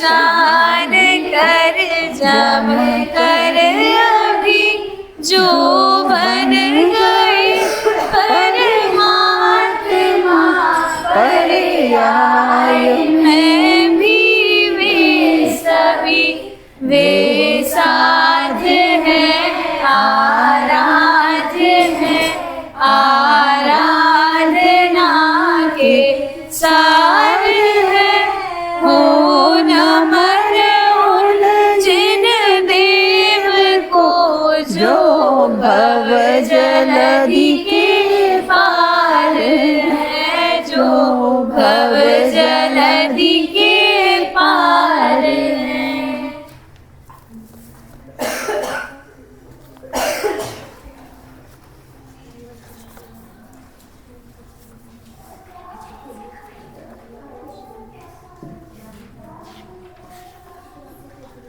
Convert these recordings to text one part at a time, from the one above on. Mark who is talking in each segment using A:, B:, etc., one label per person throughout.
A: शान कर जब कर अभी जो बन गए परमात्मा पर्याय में भी वे सभी वे साध्य है आराध्य है आराधना के सार है हो नमन उन जिन देव को जो भव जलधि के पार है जो भव जलधि के पार है।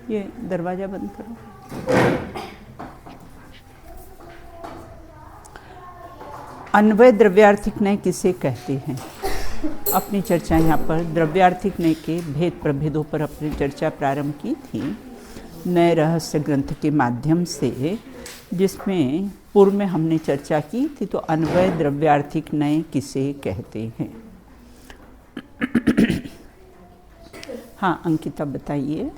B: ये दरवाजा बंद करो। अन्वय द्रव्यार्थिक नय किसे कहते हैं? अपनी चर्चा यहाँ पर द्रव्यार्थिक नय के भेद प्रभेदों पर अपनी चर्चा प्रारंभ की थी नए रहस्य ग्रंथ के माध्यम से, जिसमें पूर्व में हमने चर्चा की थी। तो अन्वय द्रव्यार्थिक नय किसे कहते हैं? हाँ अंकिता बताइए।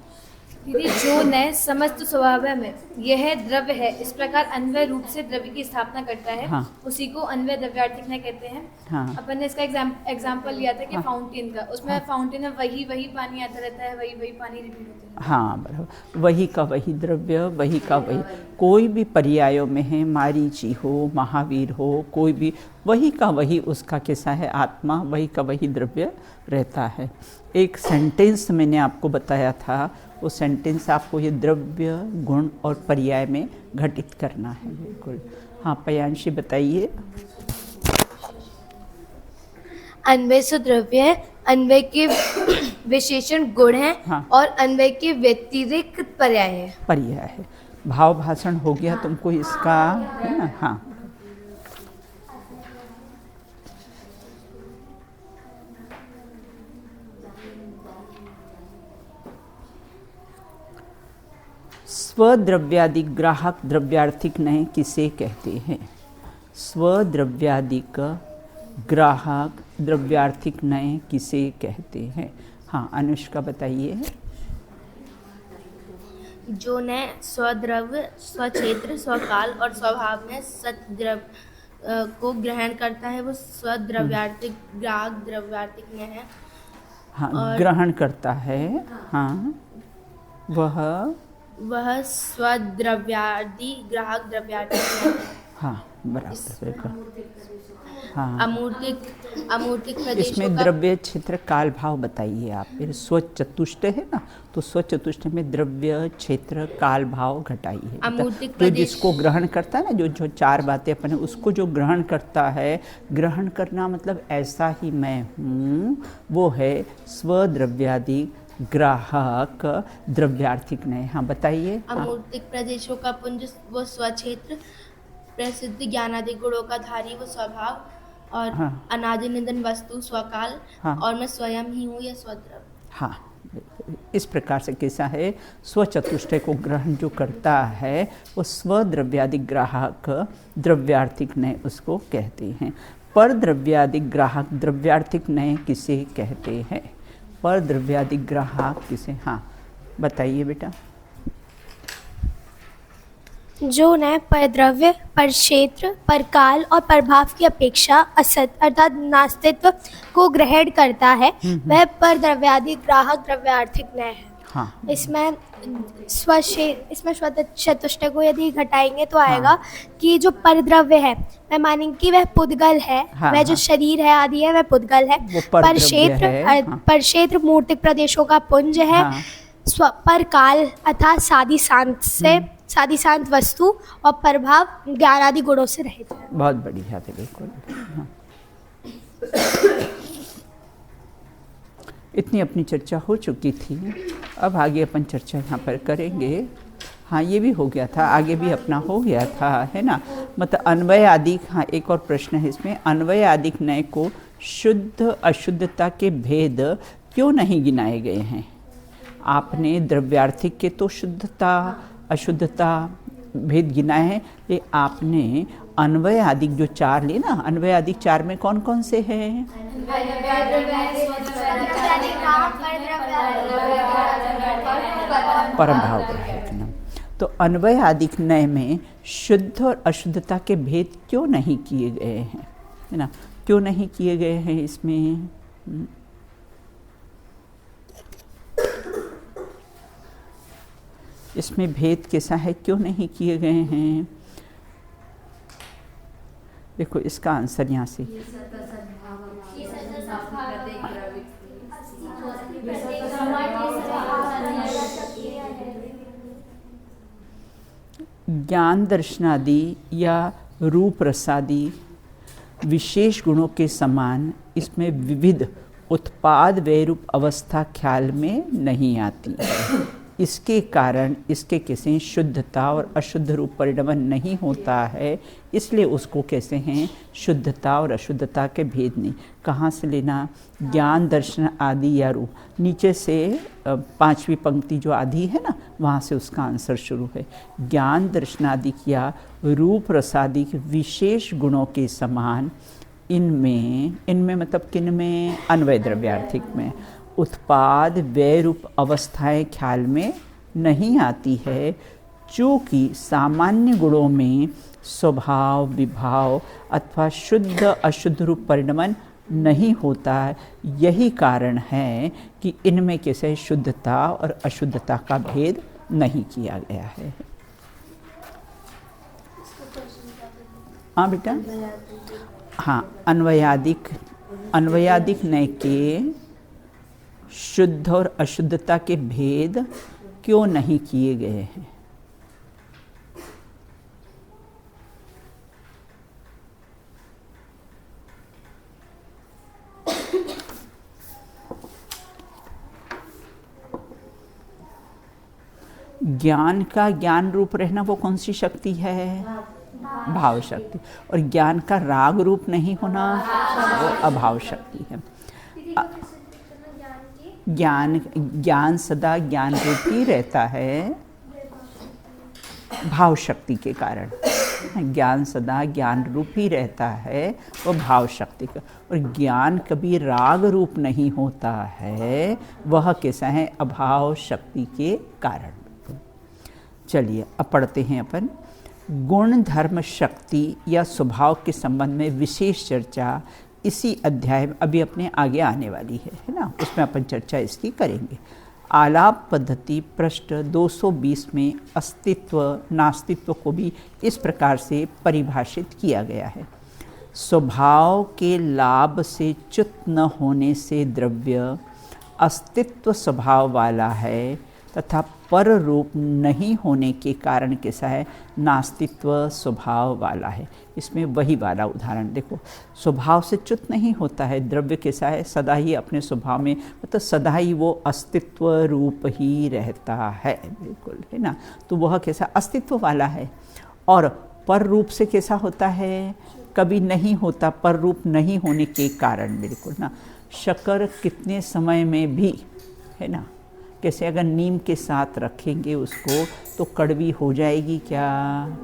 C: यदि जो नए समस्त स्वभाव में यह द्रव्य है, इस प्रकार अन्वय रूप से द्रव्य की स्थापना करता है,
B: हाँ।
C: उसी को अन्वय द्रव्यार्थिक नय कहते हैं।
B: हाँ।
C: अपन ने इसका एग्जाम्पल लिया था कि
B: हाँ।
C: फाउंटेन का, उसमें
B: हाँ।
C: फाउंटेन में वही पानी आता रहता है, वही पानी रिपीट होता है।
B: हाँ बराबर, वही का वही द्रव्य, वही का वही, कोई भी पर्यायों में है, मारीची हो, महावीर हो, कोई भी वही का वही उसका कैसा है आत्मा, वही का वही द्रव्य रहता है। एक सेंटेंस मैंने आपको बताया था, वो सेंटेंस आपको ये द्रव्य गुण और पर्याय में घटित करना है। बिल्कुल। हाँ पयांशी बताइए।
D: अन्वय से द्रव्य है, अन्वय के विशेषण गुण हैं।
B: हाँ।
D: और अन्वय के व्यतिरिक्त पर्याय है।
B: पर्याय है। भाव भाषण हो गया तुमको इसका, है ना? हाँ स्वद्रव्यादि ग्राहक द्रव्यार्थिक नय किसे कहते हैं? स्वद्रव्यादिक ग्राहक द्रव्यार्थिक नय किसे कहते हैं? हाँ अनुष्का बताइए।
D: जो नय स्वद्रव्य, स्वक्षेत्र, स्वकाल और स्वभाव में सद्द्रव्य को ग्रहण करता है, वो स्वद्रव्यार्थिक ग्राहक द्रव्यार्थिक नय है।
B: हाँ ग्रहण करता है। हाँ वह
D: स्वद्रव्यादि ग्राहक द्रव्यार्थिक नय है।
B: हाँ बराबर। हाँ
D: अमूर्तिक प्रदेशों
B: इसमें द्रव्य क्षेत्र काल भाव बताइए आप। फिर स्वचतुष्ट है ना, तो स्वचतुष्ट में द्रव्य क्षेत्र काल भाव घटाइए।
D: अमूर्तिक
B: तो
D: प्रदेश
B: जिसको ग्रहण करता है ना, जो चार बातें अपन उसको जो ग्रहण करता है, ग्रहण करना मतलब ऐसा ही मैं हूँ, वो है स्वद्रव्यादि ग्राहक द्रव्यार्थिक नय। हाँ बताइए।
D: अमूर्तिक प्रदेशों का पुंज वो स्वक्षेत्र, प्रसिद्ध ज्ञानादि गुणों का धारी वो स्वभाव, और
B: हाँ।
D: अनादि निधन वस्तु स्वकाल।
B: हाँ।
D: और मैं स्वयं ही हूँ, यह स्वद्रव्य।
B: हाँ इस प्रकार से कैसा है, स्वचतुष्टय को ग्रहण जो करता है वो स्वद्रव्यादि ग्राहक द्रव्यार्थिक नय उसको कहते हैं। पर द्रव्यादि ग्राहक द्रव्यार्थिक नय किसे कहते हैं? पर द्रव्यादि ग्राहक किसे? हाँ बताइए बेटा।
E: जो नय परद्रव्य, परक्षेत्र, परकाल और प्रभाव की अपेक्षा असत अर्थात नास्तित्व को ग्रहण करता है, वह परद्रव्यादि ग्राहक द्रव्यार्थिक नय है।
B: हाँ
E: इसमें स्वचतुष्टय को यदि घटाएंगे तो आएगा कि जो परद्रव्य है, मैं मानेंगे कि वह पुद्गल है।
B: हाँ,
E: वह जो शरीर है आदि है वह पुद्गल है।
B: वो परद्रव्य है।
E: परक्षेत्र मूर्तिक प्रदेशों का पुंज है।
B: हाँ।
E: परकाल अर्थात सादी शांत वस्तु, और प्रभाव ज्ञानादि गुणों से रहित है।
B: बहुत बढ़िया थे बिल्कुल। हाँ। इतनी अपनी चर्चा हो चुकी थी, अब आगे अपन चर्चा यहाँ पर करेंगे। हाँ ये भी हो गया था, आगे भी अपना हो गया था, है ना? मतलब अन्वय आदि। हाँ एक और प्रश्न है इसमें, अन्वय आदि नय को शुद्ध अशुद्धता के भेद क्यों नहीं गिनाए गए हैं? आपने द्रव्यार्थिक के तो शुद्धता अशुद्धता भेद गिनाए हैं, ये आपने अन्वय आदि जो 4 लिए ना, अन्वय आदि 4 में कौन कौन से हैं? परम भाव ग्राहक नाम। तो अन्वय आदि नय में शुद्ध और अशुद्धता के भेद क्यों नहीं किए गए हैं, है ना? क्यों नहीं किए गए हैं इसमें? इसमें भेद कैसा है, क्यों नहीं किए गए हैं? देखो इसका आंसर यहाँ से ज्ञान दर्शनादि या रूप रसादि विशेष गुणों के समान इसमें विविध उत्पाद व रूप अवस्था ख्याल में नहीं आती है। इसके कारण इसके कैसे शुद्धता और अशुद्ध रूप परिणमन नहीं होता है, इसलिए उसको कैसे हैं शुद्धता और अशुद्धता के भेद नहीं। कहाँ से लेना? ज्ञान दर्शन आदि या रूप। नीचे से 5वीं पंक्ति जो आदि है ना, वहाँ से उसका आंसर शुरू है। ज्ञान दर्शनादि या रूप रसादि विशेष गुणों के समान इनमें मतलब किन में? अन्वय द्रव्यार्थिक में उत्पाद व रूप अवस्थाएं ख्याल में नहीं आती है, चूँकि सामान्य गुणों में स्वभाव विभाव अथवा शुद्ध अशुद्ध रूप परिणमन नहीं होता है। यही कारण है कि इनमें कैसे शुद्धता और अशुद्धता का भेद नहीं किया गया है। हाँ बेटा, हाँ, अन्वयादिक नय के शुद्ध और अशुद्धता के भेद क्यों नहीं किए गए हैं? ज्ञान का ज्ञान रूप रहना वो कौन सी शक्ति है? भाव शक्ति। और ज्ञान का राग रूप नहीं होना वो अभाव शक्ति है। ज्ञान सदा ज्ञान रूप ही रहता है भाव शक्ति के कारण। ज्ञान सदा ज्ञान रूप ही रहता है वो भाव शक्ति का। और ज्ञान कभी राग रूप नहीं होता है, वह कैसा है? अभाव शक्ति के कारण। चलिए अब पढ़ते हैं अपन। गुण धर्म शक्ति या स्वभाव के संबंध में विशेष चर्चा इसी अध्याय में अभी अपने आगे आने वाली है ना, उसमें अपन चर्चा इसकी करेंगे। आलाप पद्धति पृष्ठ 220 में अस्तित्व नास्तित्व को भी इस प्रकार से परिभाषित किया गया है। स्वभाव के लाभ से च्युत न होने से द्रव्य अस्तित्व स्वभाव वाला है तथा पर रूप नहीं होने के कारण कैसा है? नास्तित्व स्वभाव वाला है। इसमें वही वाला उदाहरण देखो, स्वभाव से च्युत नहीं होता है द्रव्य, कैसा है? सदा ही अपने स्वभाव में मतलब सदा ही वो अस्तित्व रूप ही रहता है, बिल्कुल, है ना। तो वह कैसा? अस्तित्व वाला है। और पर रूप से कैसा होता है? कभी नहीं होता, पर रूप नहीं होने के कारण, बिल्कुल ना। शक्कर कितने समय में भी, है ना, कैसे अगर नीम के साथ रखेंगे उसको तो कड़वी हो जाएगी क्या?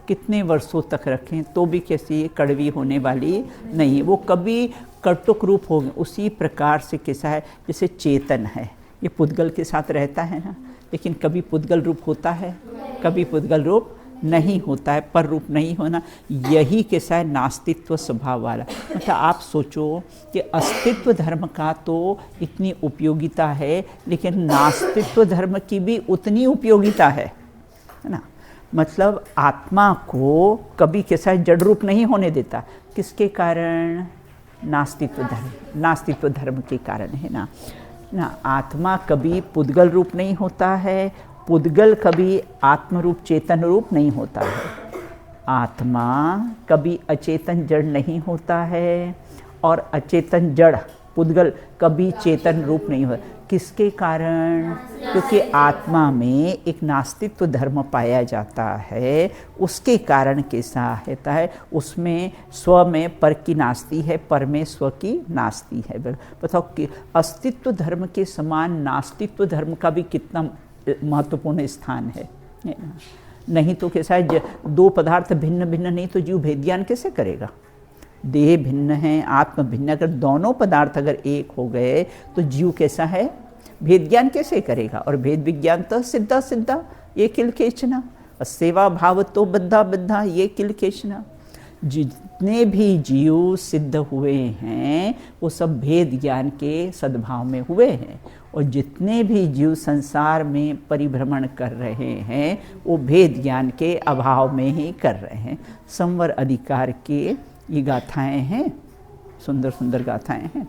B: कितने वर्षों तक रखें तो भी कैसी कड़वी होने वाली नहीं, वो कभी कटुक रूप होगा। उसी प्रकार से कैसा है? जैसे चेतन है, ये पुद्गल के साथ रहता है ना, लेकिन कभी पुद्गल रूप होता है, कभी पुद्गल रूप नहीं होता है, पर रूप नहीं होना। यही कैसा है? नास्तित्व स्वभाव वाला। मतलब आप सोचो कि अस्तित्व धर्म का तो इतनी उपयोगिता है, लेकिन नास्तित्व धर्म की भी उतनी उपयोगिता है ना। मतलब आत्मा को कभी कैसा है? जड़ रूप नहीं होने देता। किसके कारण? नास्तित्व धर्म के कारण, है ना। आत्मा कभी पुद्गल रूप नहीं होता है, पुद्गल कभी आत्मरूप चेतन रूप नहीं होता है। आत्मा कभी अचेतन जड़ नहीं होता है, और अचेतन जड़ पुद्गल कभी चेतन रूप नहीं होता। किसके कारण? क्योंकि आत्मा में एक नास्तित्व धर्म पाया जाता है, उसके कारण कैसा होता है, उसमें स्व में पर की नास्ती है, पर में स्व की नास्ती है। बताओ कि अस्तित्व धर्म के समान नास्तित्व धर्म का भी कितना महत्वपूर्ण स्थान है। नहीं तो कैसा है, दो पदार्थ भिन्न भिन्न नहीं तो जीव भेद ज्ञान कैसे करेगा? देह भिन्न है, आत्म भिन्न, अगर दोनों पदार्थ अगर एक हो गए तो जीव कैसा है, भेद ज्ञान कैसे करेगा? और भेद विज्ञान तो सिद्धा सिद्धा ये किल केचना, सेवा भाव तो बद्धा बद्धा ये किल केचना। जितने भी जीव सिद्ध हुए हैं वो सब भेद ज्ञान के सद्भाव में हुए हैं, और जितने भी जीव संसार में परिभ्रमण कर रहे हैं वो भेद ज्ञान के अभाव में ही कर रहे हैं। संवर अधिकार के ये गाथाएं हैं, सुंदर सुंदर गाथाएं हैं।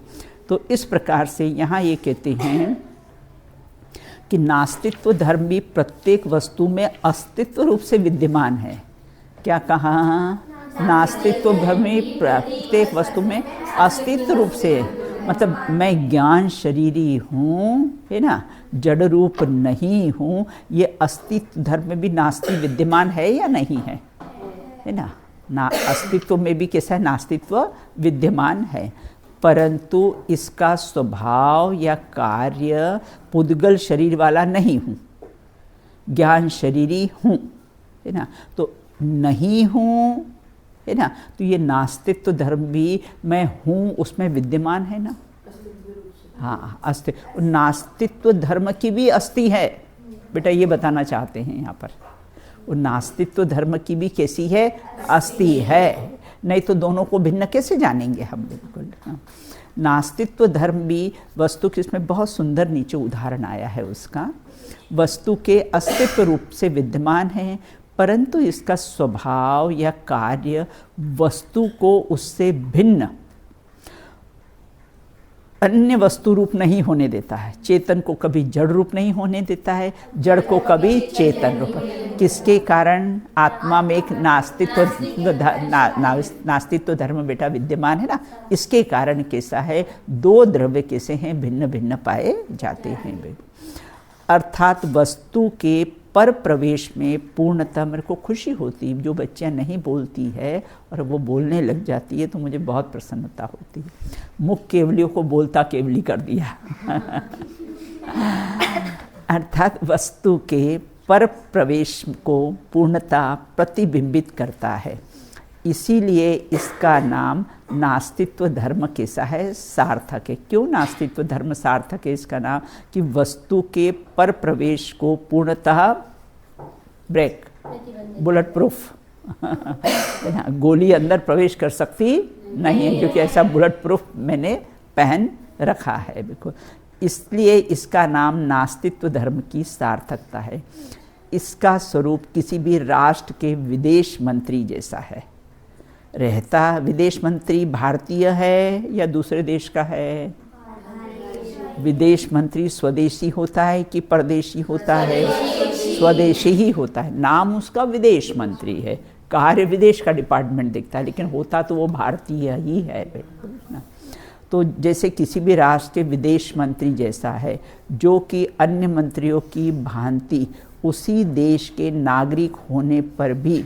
B: तो इस प्रकार से यहाँ ये कहते हैं कि नास्तित्व धर्म भी प्रत्येक वस्तु में अस्तित्व रूप से विद्यमान है। क्या कहा? नास्तित्व धर्म में प्रत्येक वस्तु में अस्तित्व रूप से, मतलब मैं ज्ञान शरीरी हूँ, है ना, जड़ रूप नहीं हूँ, ये अस्तित्व धर्म में भी नास्ति विद्यमान है या नहीं है? है ना, अस्तित्व में भी कैसा है, नास्तित्व विद्यमान है, परंतु इसका स्वभाव या कार्य पुद्गल शरीर वाला नहीं हूँ, ज्ञान शरीरी हूँ, है ना, तो नहीं हूँ, है ना, तो ये नास्तित्व धर्म भी मैं हूँ उसमें विद्यमान है ना। हाँ, अस्तित्व, नास्तित्व धर्म की भी अस्थि है बेटा, ये बताना चाहते हैं यहाँ पर। और नास्तित्व धर्म की भी कैसी है, अस्थि है, नहीं तो दोनों को भिन्न कैसे जानेंगे हम। बिल्कुल नास्तित्व धर्म भी वस्तु के, इसमें बहुत सुंदर नीचे उदाहरण आया है उसका, वस्तु के अस्तित्व रूप से विद्यमान है, परंतु इसका स्वभाव या कार्य वस्तु को उससे भिन्न अन्य वस्तु रूप नहीं होने देता है। चेतन को कभी जड़ रूप नहीं होने देता है, जड़ को कभी चेतन रूप। किसके कारण? आत्मा में एक नास्तित्व धर्म बेटा विद्यमान है ना, इसके कारण कैसा है, दो द्रव्य कैसे हैं, भिन्न भिन्न पाए जाते हैं। अर्थात वस्तु के पर प्रवेश में पूर्णतः मेरे को खुशी होती है। जो बच्चियाँ नहीं बोलती है और वो बोलने लग जाती है तो मुझे बहुत प्रसन्नता होती है। मुख केवलियों को बोलता केवली कर दिया अर्थात वस्तु के पर प्रवेश को पूर्णतः प्रतिबिंबित करता है, इसीलिए इसका नाम नास्तित्व धर्म कैसा है, सार्थक है। क्यों नास्तित्व धर्म सार्थक है इसका नाम? कि वस्तु के पर प्रवेश को पूर्णतः ब्रेक, बुलेट प्रूफ गोली अंदर प्रवेश कर सकती नहीं है, क्योंकि ऐसा बुलेट प्रूफ मैंने पहन रखा है बिल्कुल। इसलिए इसका नाम नास्तित्व धर्म की सार्थकता है। इसका स्वरूप किसी भी राष्ट्र के विदेश मंत्री जैसा है। रहता विदेश मंत्री भारतीय है या दूसरे देश का है? विदेश मंत्री स्वदेशी होता है कि परदेशी होता है? स्वदेशी ही होता है, नाम उसका विदेश मंत्री है, कार्य विदेश का डिपार्टमेंट देखता है, लेकिन होता तो वो भारतीय ही है ना। तो जैसे किसी भी राष्ट्र के विदेश मंत्री जैसा है, जो कि अन्य मंत्रियों की भांति उसी देश के नागरिक होने पर भी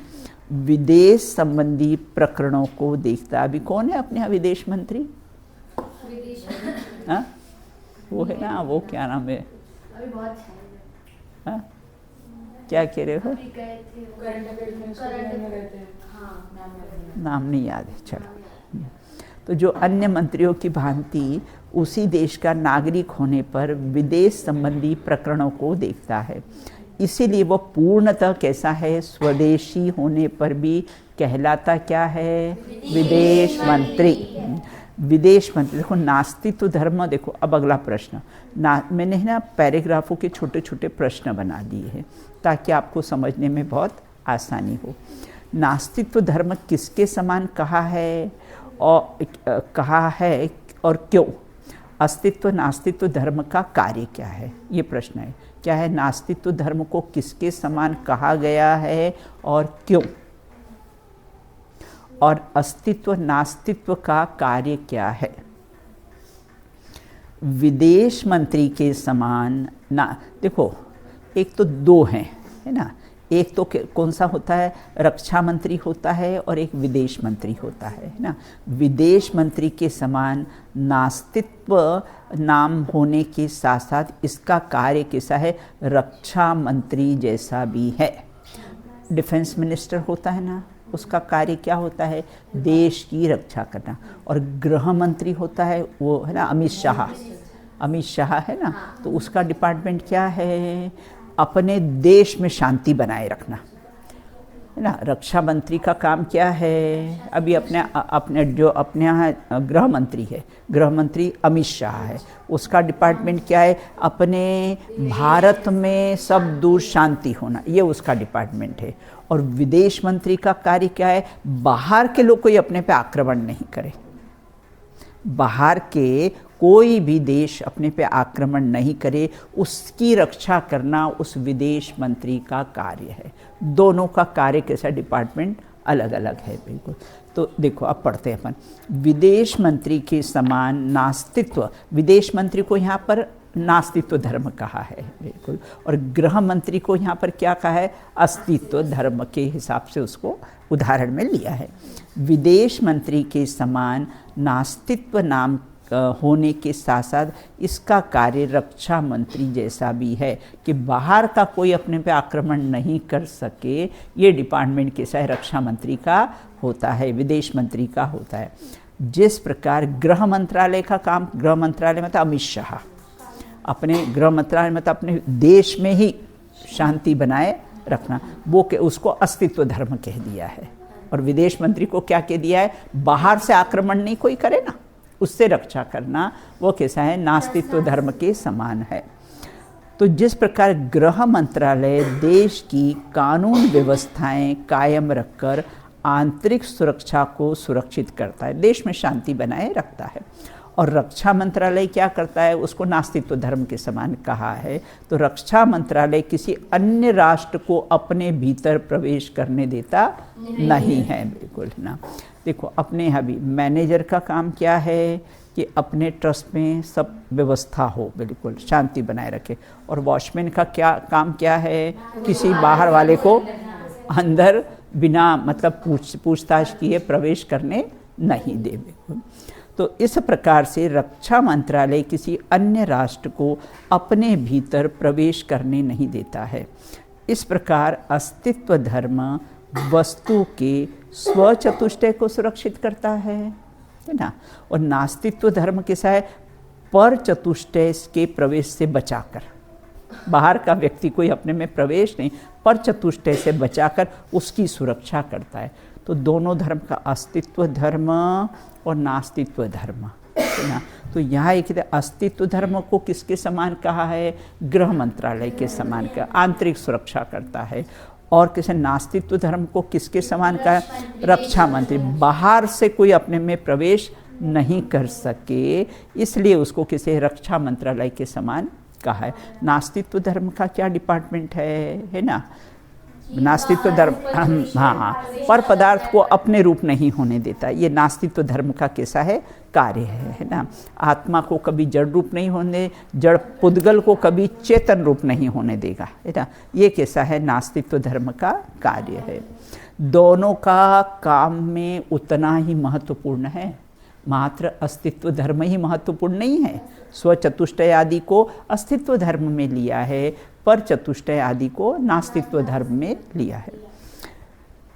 B: विदेश संबंधी प्रकरणों को देखता है। अभी कौन है अपने यहाँ विदेश मंत्री? हाँ, वो है ना, वो क्या नाम है? हाँ? क्या कह रहे हो? नाम नहीं याद है, चलो। तो जो अन्य मंत्रियों की भांति उसी देश का नागरिक होने पर विदेश संबंधी प्रकरणों को देखता है, इसीलिए वह पूर्णतः कैसा है, स्वदेशी होने पर भी कहलाता क्या है, विदेश मंत्री। विदेश मंत्री। देखो नास्तित्व धर्म, देखो अब अगला प्रश्न मैंने ना पैराग्राफों के छोटे छोटे प्रश्न बना दिए हैं ताकि आपको समझने में बहुत आसानी हो। नास्तित्व धर्म किसके समान कहा है और क्यों? अस्तित्व नास्तित्व धर्म का कार्य क्या है, ये प्रश्न है। क्या है, नास्तित्व धर्म को किसके समान कहा गया है और क्यों? और अस्तित्व नास्तित्व का कार्य क्या है? विदेश मंत्री के समान ना, देखो एक तो दो हैं, है ना, एक तो कौन सा होता है, रक्षा मंत्री होता है और एक विदेश मंत्री होता है ना। विदेश मंत्री के समान नास्तित्व नाम होने के साथ साथ इसका कार्य कैसा है, रक्षा मंत्री जैसा भी है। डिफेंस मिनिस्टर होता है ना, उसका कार्य क्या होता है, देश की रक्षा करना। और गृह मंत्री होता है वो है ना अमित शाह है ना, तो उसका डिपार्टमेंट क्या है, अपने देश में शांति बनाए रखना, है ना। रक्षा मंत्री का काम क्या है, अभी अपने जो अपने यहाँ गृह मंत्री है, गृह मंत्री अमित शाह है, उसका डिपार्टमेंट क्या है, अपने भारत में सब दूर शांति होना, ये उसका डिपार्टमेंट है। और विदेश मंत्री का कार्य क्या है, बाहर के लोग कोई अपने पे आक्रमण नहीं करे, बाहर के कोई भी देश अपने पे आक्रमण नहीं करे, उसकी रक्षा करना उस विदेश मंत्री का कार्य है। दोनों का कार्य कैसा, डिपार्टमेंट अलग अलग है बिल्कुल। तो देखो अब पढ़ते हैं अपन, विदेश मंत्री के समान नास्तित्व, विदेश मंत्री को यहाँ पर नास्तित्व धर्म कहा है बिल्कुल, और गृह मंत्री को यहाँ पर क्या कहा है, अस्तित्व धर्म के हिसाब से उसको उदाहरण में लिया है। विदेश मंत्री के समान नास्तित्व नाम होने के साथ साथ इसका कार्य रक्षा मंत्री जैसा भी है कि बाहर का कोई अपने पे आक्रमण नहीं कर सके, ये डिपार्टमेंट कैसा है, रक्षा मंत्री का होता है, विदेश मंत्री का होता है। जिस प्रकार गृह मंत्रालय का काम, गृह मंत्रालय मतलब अमित शाह, अपने गृह मंत्रालय मतलब अपने देश में ही शांति बनाए रखना, वो के उसको अस्तित्व धर्म कह दिया है। और विदेश मंत्री को क्या कह दिया है, बाहर से आक्रमण नहीं कोई करे ना, उससे रक्षा करना, वो कैसा है, नास्तित्व धर्म के समान है। तो जिस प्रकार गृह मंत्रालय देश की कानून व्यवस्थाएं कायम रखकर आंतरिक सुरक्षा को सुरक्षित करता है, देश में शांति बनाए रखता है, और रक्षा मंत्रालय क्या करता है, उसको नास्तित्व धर्म के समान कहा है। तो रक्षा मंत्रालय किसी अन्य राष्ट्र को अपने भीतर प्रवेश करने देता नहीं है बिल्कुल ना। देखो अपने यहाँ भी मैनेजर का काम क्या है कि अपने ट्रस्ट में सब व्यवस्था हो, बिल्कुल शांति बनाए रखे, और वॉचमैन का क्या काम क्या है, किसी बाहर वाले को अंदर बिना मतलब पूछताछ किए प्रवेश करने नहीं दे बिल्कुल। तो इस प्रकार से रक्षा मंत्रालय किसी अन्य राष्ट्र को अपने भीतर प्रवेश करने नहीं देता है। इस प्रकार अस्तित्व धर्म वस्तु के स्वचतुष्टय को सुरक्षित करता है ना, और नास्तित्व धर्म कैसा है, पर चतुष्टय के प्रवेश से बचाकर, बाहर का व्यक्ति कोई अपने में प्रवेश नहीं, पर चतुष्टय से बचाकर उसकी सुरक्षा करता है। तो दोनों धर्म का, अस्तित्व धर्म और नास्तित्व धर्म है ना। तो यहाँ एक अस्तित्व धर्म को किसके समान कहा है, गृह मंत्रालय के समान का, आंतरिक सुरक्षा करता है। और किसी नास्तित्व धर्म को किसके समान कहा है, रक्षा मंत्री, बाहर से कोई अपने में प्रवेश नहीं कर सके, इसलिए उसको किसी रक्षा मंत्रालय के समान कहा है। नास्तित्व धर्म का क्या डिपार्टमेंट है ना, नास्तित्व धर्म हाँ पर पदार्थ को अपने रूप नहीं होने देता, ये नास्तित्व धर्म का कैसा है, कार्य है ना। आत्मा को कभी जड़ रूप नहीं होने, जड़ पुद्गल को कभी चेतन रूप नहीं होने देगा, है ना। ये कैसा है, नास्तित्व धर्म का कार्य है। दोनों का काम में उतना ही महत्वपूर्ण है, मात्र अस्तित्व धर्म ही महत्वपूर्ण नहीं है। स्वचतुष्टय आदि को अस्तित्व धर्म में लिया है, पर चतुष्टय आदि को नास्तित्व धर्म में लिया है।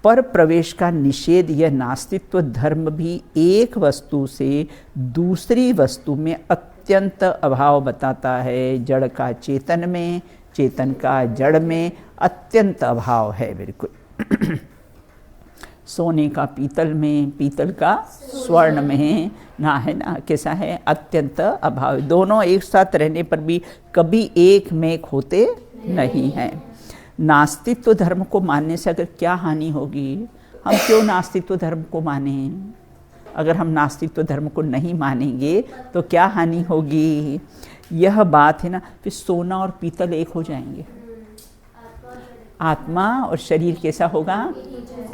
B: पर प्रवेश का निषेध यह नास्तित्व धर्म भी एक वस्तु से दूसरी वस्तु में अत्यंत अभाव बताता है। जड़ का चेतन में, चेतन का जड़ में अत्यंत अभाव है बिल्कुल। सोने का पीतल में, पीतल का स्वर्ण में ना, है ना, कैसा है, अत्यंत अभाव। दोनों एक साथ रहने पर भी कभी एक में एक होते नहीं हैं। नास्तित्व धर्म को मानने से अगर क्या हानि होगी, हम क्यों नास्तित्व धर्म को माने, अगर हम नास्तित्व धर्म को नहीं मानेंगे तो क्या हानि होगी, यह बात है ना, फिर सोना और पीतल एक हो जाएंगे। आत्मा और शरीर कैसा होगा,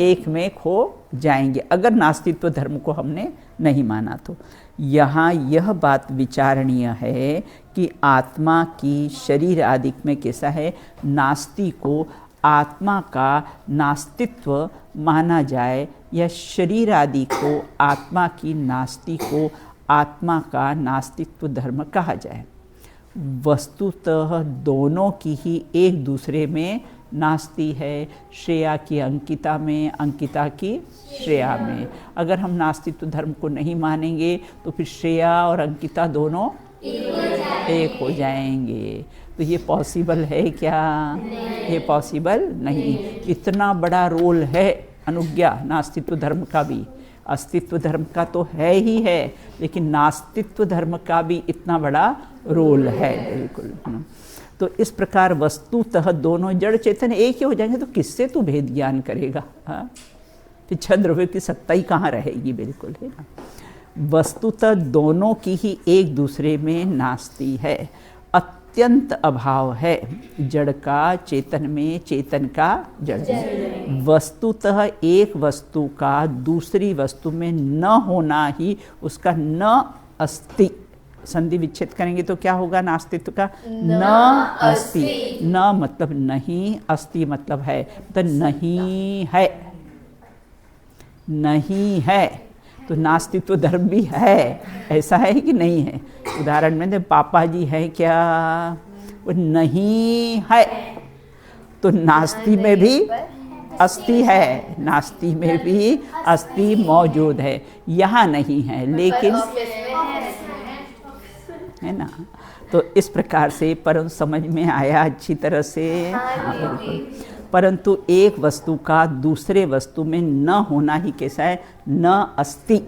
B: एक में खो जाएंगे, अगर नास्तित्व धर्म को हमने नहीं माना तो। यहाँ यह बात विचारणीय है कि आत्मा की शरीर आदि में कैसा है, नास्ति को आत्मा का नास्तित्व माना जाए या शरीर आदि को आत्मा की नास्ति को आत्मा का नास्तित्व धर्म कहा जाए। वस्तुतः दोनों की ही एक दूसरे में नास्ति है, श्रेया की अंकिता में, अंकिता की श्रेया में। अगर हम नास्तित्व धर्म को नहीं मानेंगे तो फिर श्रेया और अंकिता दोनों एक हो जाएंगे। तो ये पॉसिबल है क्या? ये पॉसिबल नहीं। इतना बड़ा रोल है अनुज्ञा नास्तित्व धर्म का भी, अस्तित्व धर्म का तो है ही है, लेकिन नास्तित्व धर्म का भी इतना बड़ा रोल है, बिल्कुल। तो इस प्रकार वस्तुतः दोनों जड़ चेतन एक ही हो जाएंगे तो किससे तू भेद ज्ञान करेगा? हाँ, फिर छह द्रव्य की सत्ता ही कहाँ रहेगी, बिल्कुल, है ना। वस्तुतः दोनों की ही एक दूसरे में नास्ति है, अत्यंत अभाव है, जड़ का चेतन में, चेतन का जड़ में। वस्तुतः एक वस्तु का दूसरी वस्तु में न होना ही उसका न अस्ति। संधि विच्छेद करेंगे तो क्या होगा नास्तित्व का? न अस्ति। न मतलब नहीं, अस्ति मतलब है, तो नहीं है, नहीं है। तो नास्तित्व धर्म भी है, ऐसा है कि नहीं है? उदाहरण में तो पापा जी है क्या? वो नहीं है। तो नास्ति में भी अस्ति है, नास्ति में भी अस्ति मौजूद है, यहाँ नहीं है, लेकिन है ना। तो इस प्रकार से परम समझ में आया अच्छी तरह से। हाँ, बिल्कुल। परंतु एक वस्तु का दूसरे वस्तु में न होना ही कैसा है? न अस्ति,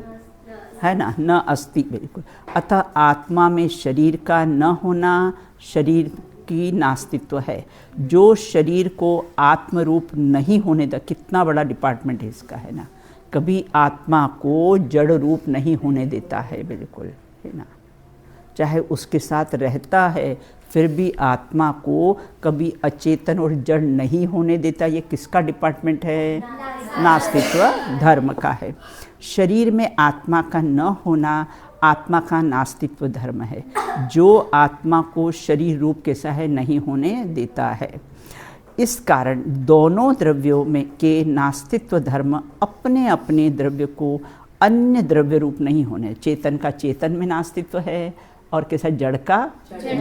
B: है ना, न अस्ति, बिल्कुल। अतः आत्मा में शरीर का न होना शरीर की नास्तित्व है। जो शरीर को आत्मरूप नहीं होने दा, कितना बड़ा डिपार्टमेंट है इसका, है ना। कभी आत्मा को जड़ रूप नहीं होने देता है, बिल्कुल, है ना। चाहे उसके साथ रहता है फिर भी आत्मा को कभी अचेतन और जड़ नहीं होने देता। ये किसका डिपार्टमेंट है? नास्तित्व धर्म का है। शरीर में आत्मा का न होना आत्मा का नास्तित्व धर्म है, जो आत्मा को शरीर रूप कैसा है नहीं होने देता है। इस कारण दोनों द्रव्यों में के नास्तित्व धर्म अपने अपने द्रव्य को अन्य द्रव्य रूप नहीं होने। चेतन का चेतन में नास्तित्व है और कैसा जड़ का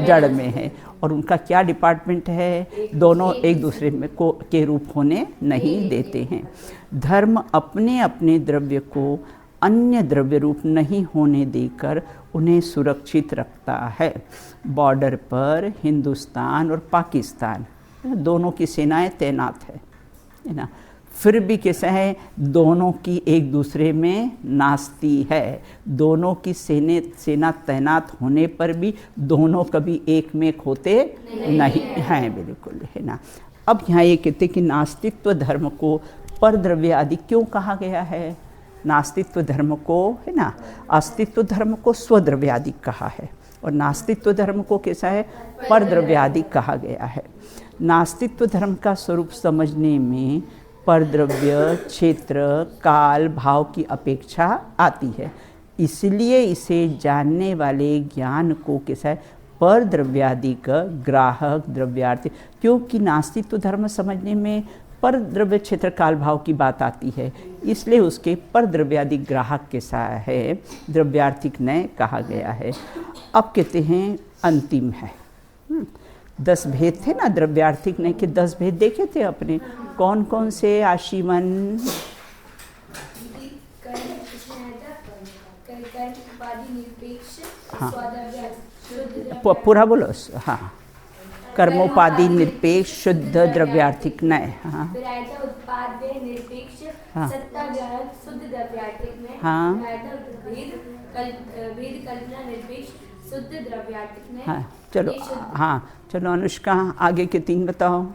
B: जड़ में है, और उनका क्या डिपार्टमेंट है? दोनों एक दूसरे में को के रूप होने नहीं देते हैं। धर्म अपने अपने द्रव्य को अन्य द्रव्य रूप नहीं होने देकर उन्हें सुरक्षित रखता है। बॉर्डर पर हिंदुस्तान और पाकिस्तान दोनों की सेनाएं तैनात है ना, फिर भी कैसा है? दोनों की एक दूसरे में नास्ति है। दोनों की सेना तैनात होने पर भी दोनों कभी एक में होते नहीं हैं, बिल्कुल, है ना। अब यहाँ ये कहते कि नास्तित्व धर्म को परद्रव्य आदि क्यों कहा गया है? नास्तित्व धर्म को, है ना, अस्तित्व धर्म को स्वद्रव्यादि कहा है, और नास्तित्व धर्म को कैसा है? परद्रव्यादि कहा गया है। नास्तित्व धर्म का स्वरूप समझने में परद्रव्य, क्षेत्र, काल, भाव की अपेक्षा आती है। इसलिए इसे जानने वाले ज्ञान को कैसा है? परद्रव्यादिक ग्राहक द्रव्यार्थी, क्योंकि नास्तित्व धर्म समझने में परद्रव्य, क्षेत्र, काल, भाव की बात आती है, इसलिए उसके परद्रव्यादिक ग्राहक कैसा है? द्रव्यार्थिक नय कहा गया है। अब कहते हैं अंतिम है। 10 भेद थे ना द्रव्यार्थिक नय के, 10 भेद देखे थे अपने। कौन कौन से? आशीवन, हाँ, पूरा बोलो। हाँ, कर्मोपाधि निरपेक्ष शुद्ध द्रव्यार्थिक नय, हाँ, हाँ,
C: शुद्ध द्रव्यार्थिक नय,
B: हाँ,
C: भेद कल्पना निरपेक्ष शुद्ध द्रव्यार्थिक नय।
B: हाँ, चलो, हाँ, चलो अनुष्का आगे के 3 बताओ।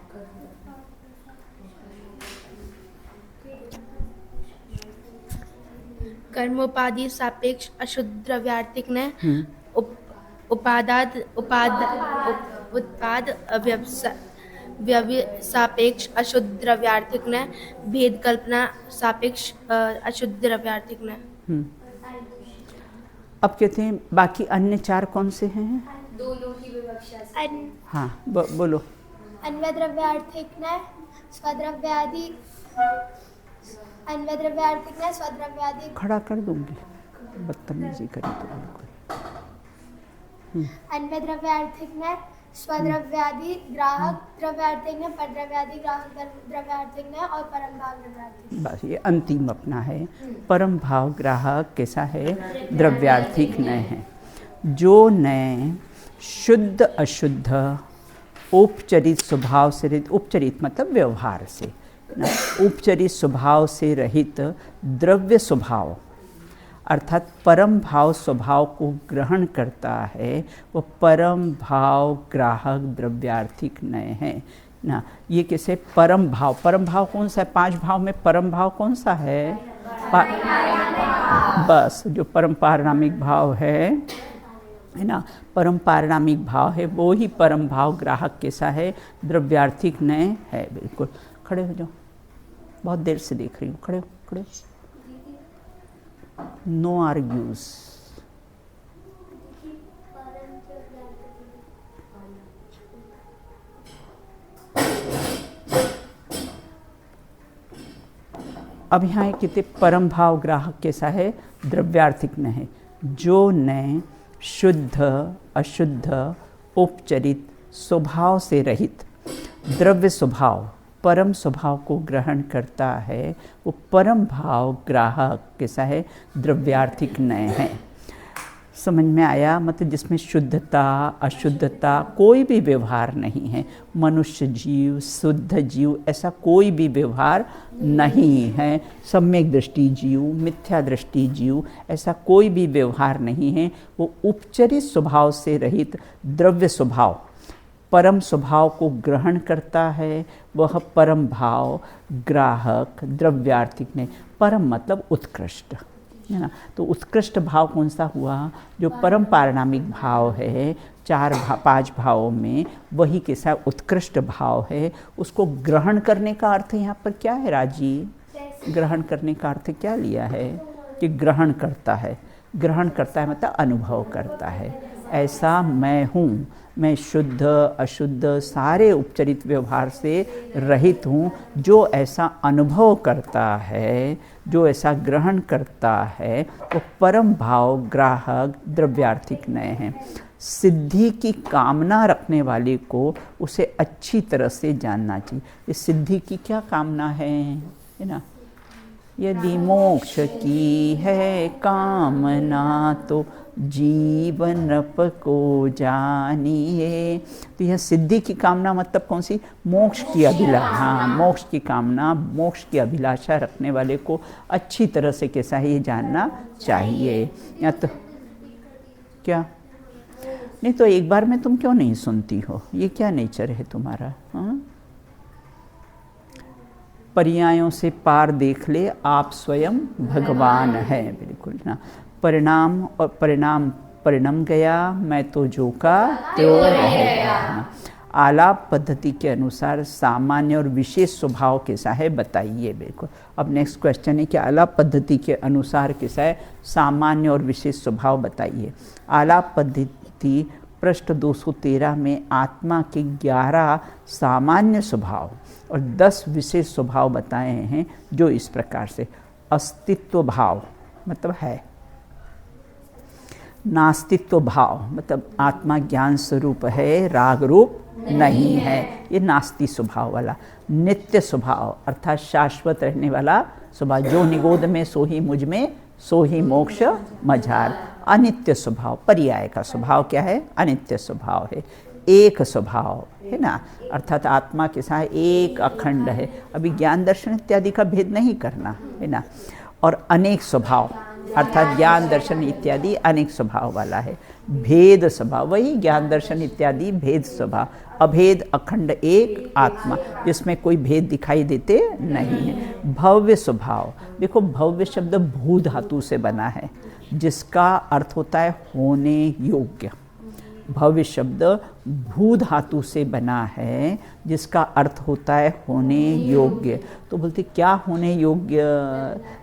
D: कर्मोपाधि सापेक्ष अशुद्ध द्रव्यार्थिक ने उत्पाद अव्यवसाय व्यवय सापेक्ष अशुद्ध द्रव्यार्थिक न, भेद कल्पना सापेक्ष अशुद्ध द्रव्यार्थिक न।
B: अब कहते हैं बाकी अन्य 4 कौन से हैं?
C: दोनों की विवक्षा से।
B: हाँ बोलो।
E: अन्वय द्रव्यार्थिक न स्वद्रव्यादि, अन्वय द्रव्यार्थिक न स्वद्रव्यादि।
B: खड़ा कर दूंगी, बदतमीजी करी तो बिल्कुल।
E: अन्वय द्रव्यार्थिक न स्वद्रव्यादि ग्राहक द्रव्यार्थिक न, परद्रव्यादि ग्राहक द्रव्यार्थिक न और परम भाव द्रव्यार्थिक।
B: बस ये अंतिम अपना है। परम भाव ग्राहक कैसा है? द्रव्यार्थिक न है। जो न शुद्ध अशुद्ध औपचारिक स्वभाव से रहित, उपचरित मतलब व्यवहार से ना, उपचरित स्वभाव से रहित द्रव्य स्वभाव अर्थात परम भाव स्वभाव को ग्रहण करता है, वो परम भाव ग्राहक द्रव्यार्थिक न है ना। ये कैसे परम भाव? परम भाव कौन सा है? 5 भाव में परम भाव कौन सा है? बस जो परम पारिणामिक भाव है ना, परम पारिणामिक भाव है, वो ही परम भाव ग्राहक कैसा है? द्रव्यार्थिक न है। बिल्कुल खड़े हो जाओ, बहुत देर से देख रही हूँ। खड़े हो, खड़े हो। No argues. अब यहाँ कितने परम भाव ग्राहक कैसा है? द्रव्यार्थिक न है। जो न शुद्ध अशुद्ध औपचारिक स्वभाव से रहित द्रव्य स्वभाव परम स्वभाव को ग्रहण करता है, वो परम भाव ग्राहक कैसा है? द्रव्यार्थिक न है। समझ में आया? मतलब जिसमें शुद्धता अशुद्धता कोई भी व्यवहार नहीं है। मनुष्य जीव, शुद्ध जीव, ऐसा कोई भी व्यवहार नहीं है। सम्यक दृष्टि जीव, मिथ्या दृष्टि जीव, ऐसा कोई भी व्यवहार नहीं है। वो उपचरित स्वभाव से रहित द्रव्य स्वभाव परम स्वभाव को ग्रहण करता है, वह परम भाव ग्राहक द्रव्यार्थिक ने। परम मतलब उत्कृष्ट है ना। तो उत्कृष्ट भाव कौन सा हुआ? जो परम पारिणामिक भाव है 5 भावों में, वही कैसा उत्कृष्ट भाव है। उसको ग्रहण करने का अर्थ यहाँ पर क्या है राजी? ग्रहण करने का अर्थ क्या लिया है? कि ग्रहण करता है। ग्रहण करता है मतलब अनुभव करता है। ऐसा मैं हूँ, मैं शुद्ध अशुद्ध सारे उपचरित व्यवहार से रहित हूँ। जो ऐसा अनुभव करता है, जो ऐसा ग्रहण करता है, वो परम भाव ग्राहक द्रव्यार्थिक न है। सिद्धि की कामना रखने वाले को उसे अच्छी तरह से जानना चाहिए। इस सिद्धि की क्या कामना है ना? यदि मोक्ष की है कामना तो जीवन को जानिए। तो यह सिद्धि की कामना मतलब कौन सी? मोक्ष की अभिलाषा। हाँ, मोक्ष की कामना, मोक्ष की अभिलाषा रखने वाले को अच्छी तरह से कैसा है ये जानना चाहिए। या तो क्या नहीं तो एक बार में तुम क्यों नहीं सुनती हो? ये क्या नेचर है तुम्हारा? हाँ, पर्यायों से पार देख ले, आप स्वयं भगवान है। बिल्कुल ना। परिणाम और परिणाम गया, मैं तो जो का त्यों रहेगा। आलाप पद्धति के अनुसार सामान्य और विशेष स्वभाव कैसा है बताइए। बिल्कुल। अब नेक्स्ट क्वेश्चन है कि आलाप पद्धति के अनुसार कैसा है? सामान्य और विशेष स्वभाव बताइए। आलाप पद्धति पृष्ठ 213 में आत्मा के 11 सामान्य स्वभाव और 10 विशेष स्वभाव बताए हैं, जो इस प्रकार से: अस्तित्व भाव मतलब है, नास्तित्व भाव मतलब आत्मा ज्ञान स्वरूप है, राग रूप नहीं है, ये नास्ति स्वभाव वाला। नित्य स्वभाव अर्थात शाश्वत रहने वाला स्वभाव, जो निगोद में सो ही मुझ में सो ही मोक्ष मझार। अनित्य स्वभाव, पर्याय का स्वभाव क्या है? अनित्य स्वभाव है। एक स्वभाव है ना, अर्थात आत्मा के साथ एक अखंड है। अभी ज्ञान दर्शन इत्यादि का भेद नहीं करना है ना। और अनेक स्वभाव अर्थात ज्ञान दर्शन इत्यादि अनेक स्वभाव वाला है। भेद स्वभाव वही ज्ञान दर्शन इत्यादि भेद स्वभाव। अभेद अखंड एक आत्मा जिसमें कोई भेद दिखाई देते नहीं है। भव्य स्वभाव, देखो भव्य शब्द भू धातु से बना है, जिसका अर्थ होता है होने योग्य। भव्य शब्द भू धातु से बना है, जिसका अर्थ होता है होने योग्य। तो बोलते क्या होने योग्य?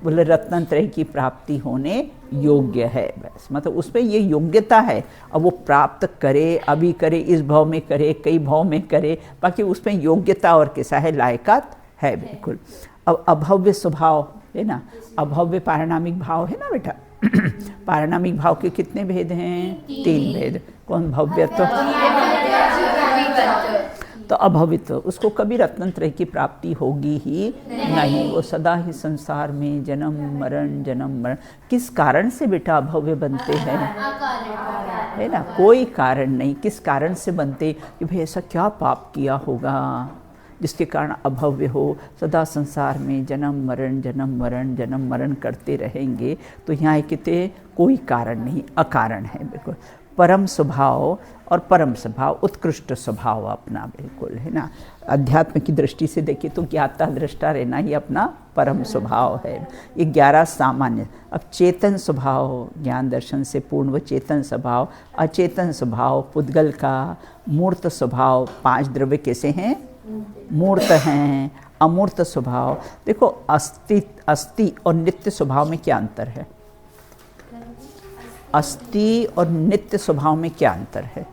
B: बोले रत्नत्रय की प्राप्ति होने योग्य है, बस मतलब उसमें ये योग्यता है। अब वो प्राप्त करे, अभी करे, इस भाव में करे, कई भाव में करे, बाकी उसमें योग्यता और कैसा है, लायकात है बिल्कुल। अब अभव्य स्वभाव है ना, अभव्य पारिणामिक भाव है ना बेटा। पारिणामिक भाव के कितने भेद हैं? 3 भेद। कौन? भव्यत्व, तो अभवित्व, उसको कभी रत्नत्रय की प्राप्ति होगी ही नहीं। वो सदा ही संसार में जन्म मरण। किस कारण से बेटा अभव्य बनते हैं? है ना, कोई कारण नहीं। किस कारण से बनते कि भाई ऐसा क्या पाप किया होगा जिसके कारण अभव्य हो, सदा संसार में जन्म मरण करते रहेंगे। तो यहाँ कितने कोई कारण नहीं, अकारण है बिल्कुल। परम स्वभाव और परम स्वभाव, उत्कृष्ट स्वभाव अपना बिल्कुल है ना। अध्यात्म की दृष्टि से देखें तो ज्ञाता दृष्टा रहना ही अपना परम स्वभाव है। ये 11 सामान्य। अब चेतन स्वभाव, ज्ञान दर्शन से पूर्ण व चेतन स्वभाव, अचेतन स्वभाव, पुद्गल का, मूर्त स्वभाव। 5 द्रव्य कैसे हैं? मूर्त हैं। अमूर्त स्वभाव, देखो अस्थि और नित्य स्वभाव में क्या अंतर है? अस्थि और नित्य स्वभाव में क्या अंतर है?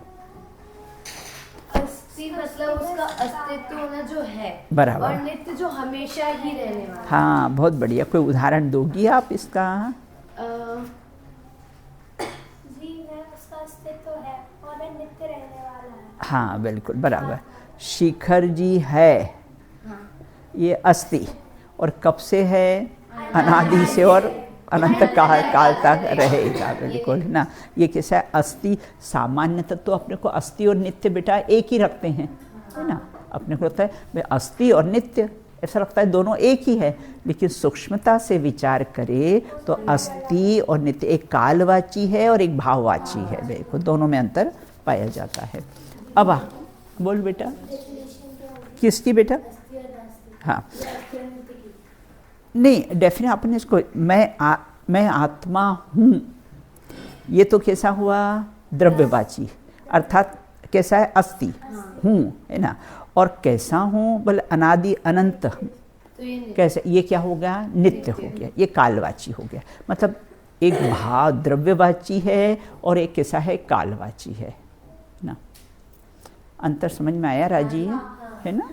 C: अस्थि मतलब उसका अस्तित्व होना जो है,
B: बराबर,
C: और नित्य जो हमेशा ही रहने वाला।
B: हाँ, बहुत बढ़िया। कोई उदाहरण दोगी आप इसका?
E: जीव है, उसका अस्तित्व है और वह नित्य रहने वाला है।
B: हाँ बिल्कुल बराबर। शिखर जी है, ये अस्थि, और कब से है? अनादि से और अनंत काल तक रहेगा बिल्कुल ना। ये कैसा है? अस्थि। सामान्य तत्व अपने को अस्थि और नित्य बेटा एक ही रखते हैं, है ना। अपने को लगता है भाई अस्थि और नित्य, ऐसा लगता है दोनों एक ही है, लेकिन सूक्ष्मता से विचार करें तो अस्थि और नित्य एक कालवाची है और एक भाववाची है बिल्कुल, दोनों में अंतर पाया जाता है। अब बोल बेटा, किसकी बेटा? हाँ नहीं, डेफिनेट अपने इसको मैं आत्मा हूँ, ये तो कैसा हुआ? द्रव्यवाची, अर्थात कैसा है? अस्थि हूँ, है ना। और कैसा हूँ? बोले अनादि अनंत। कैसे? ये क्या हो गया? नित्य हो गया। ये कालवाची हो गया। मतलब एक भाव द्रव्यवाची है और एक कैसा है? कालवाची है ना। अंतर समझ में आया राजी? है ना।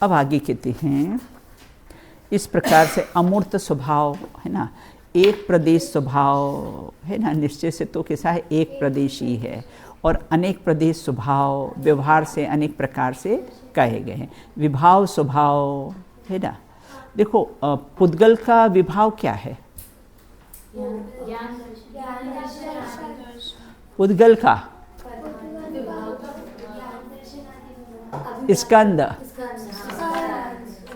B: अब आगे कहते हैं इस प्रकार से अमूर्त स्वभाव है ना, एक प्रदेश स्वभाव है ना, निश्चय से तो कैसा है? एक प्रदेशी है। और अनेक प्रदेश स्वभाव व्यवहार से अनेक प्रकार से कहे गए हैं। विभाव स्वभाव है ना। देखो पुद्गल का विभाव क्या है? पुद्गल का स्कंद,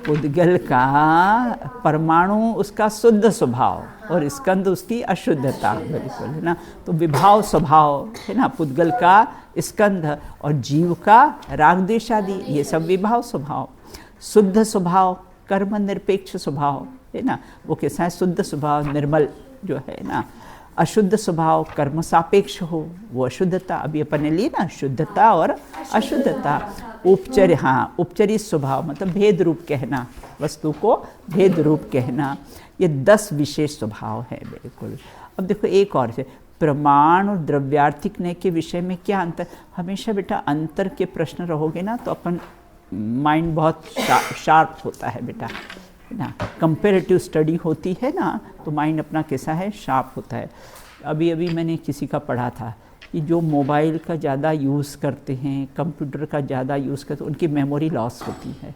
B: पुद्गल का परमाणु उसका शुद्ध स्वभाव और स्कंद उसकी अशुद्धता बिल्कुल है ना। तो विभाव स्वभाव है ना, पुद्गल का स्कंद और जीव का राग द्वेष आदि, ये सब विभाव स्वभाव। शुद्ध स्वभाव कर्म निरपेक्ष स्वभाव है ना, वो कैसा है? शुद्ध स्वभाव निर्मल जो है ना। अशुद्ध स्वभाव कर्म सापेक्ष हो, वो अशुद्धता। अभी अपन ने ली ना, शुद्धता और अशुद्धता। उपचर, हाँ, उपचरित स्वभाव मतलब भेद रूप कहना, वस्तु को भेद रूप कहना। ये 10 विशेष स्वभाव है बिल्कुल। अब देखो एक और है, प्रमाण और द्रव्यार्थिक नय के विषय में क्या अंतर? हमेशा बेटा अंतर के प्रश्न रहोगे ना तो अपन माइंड बहुत शार्प होता है बेटा, है ना। कंपेरेटिव स्टडी होती है ना तो माइंड अपना कैसा है? शार्प होता है। अभी अभी मैंने किसी का पढ़ा था कि जो मोबाइल का ज़्यादा यूज़ करते हैं, कंप्यूटर का ज़्यादा यूज़ करते हैं, उनकी मेमोरी लॉस होती है,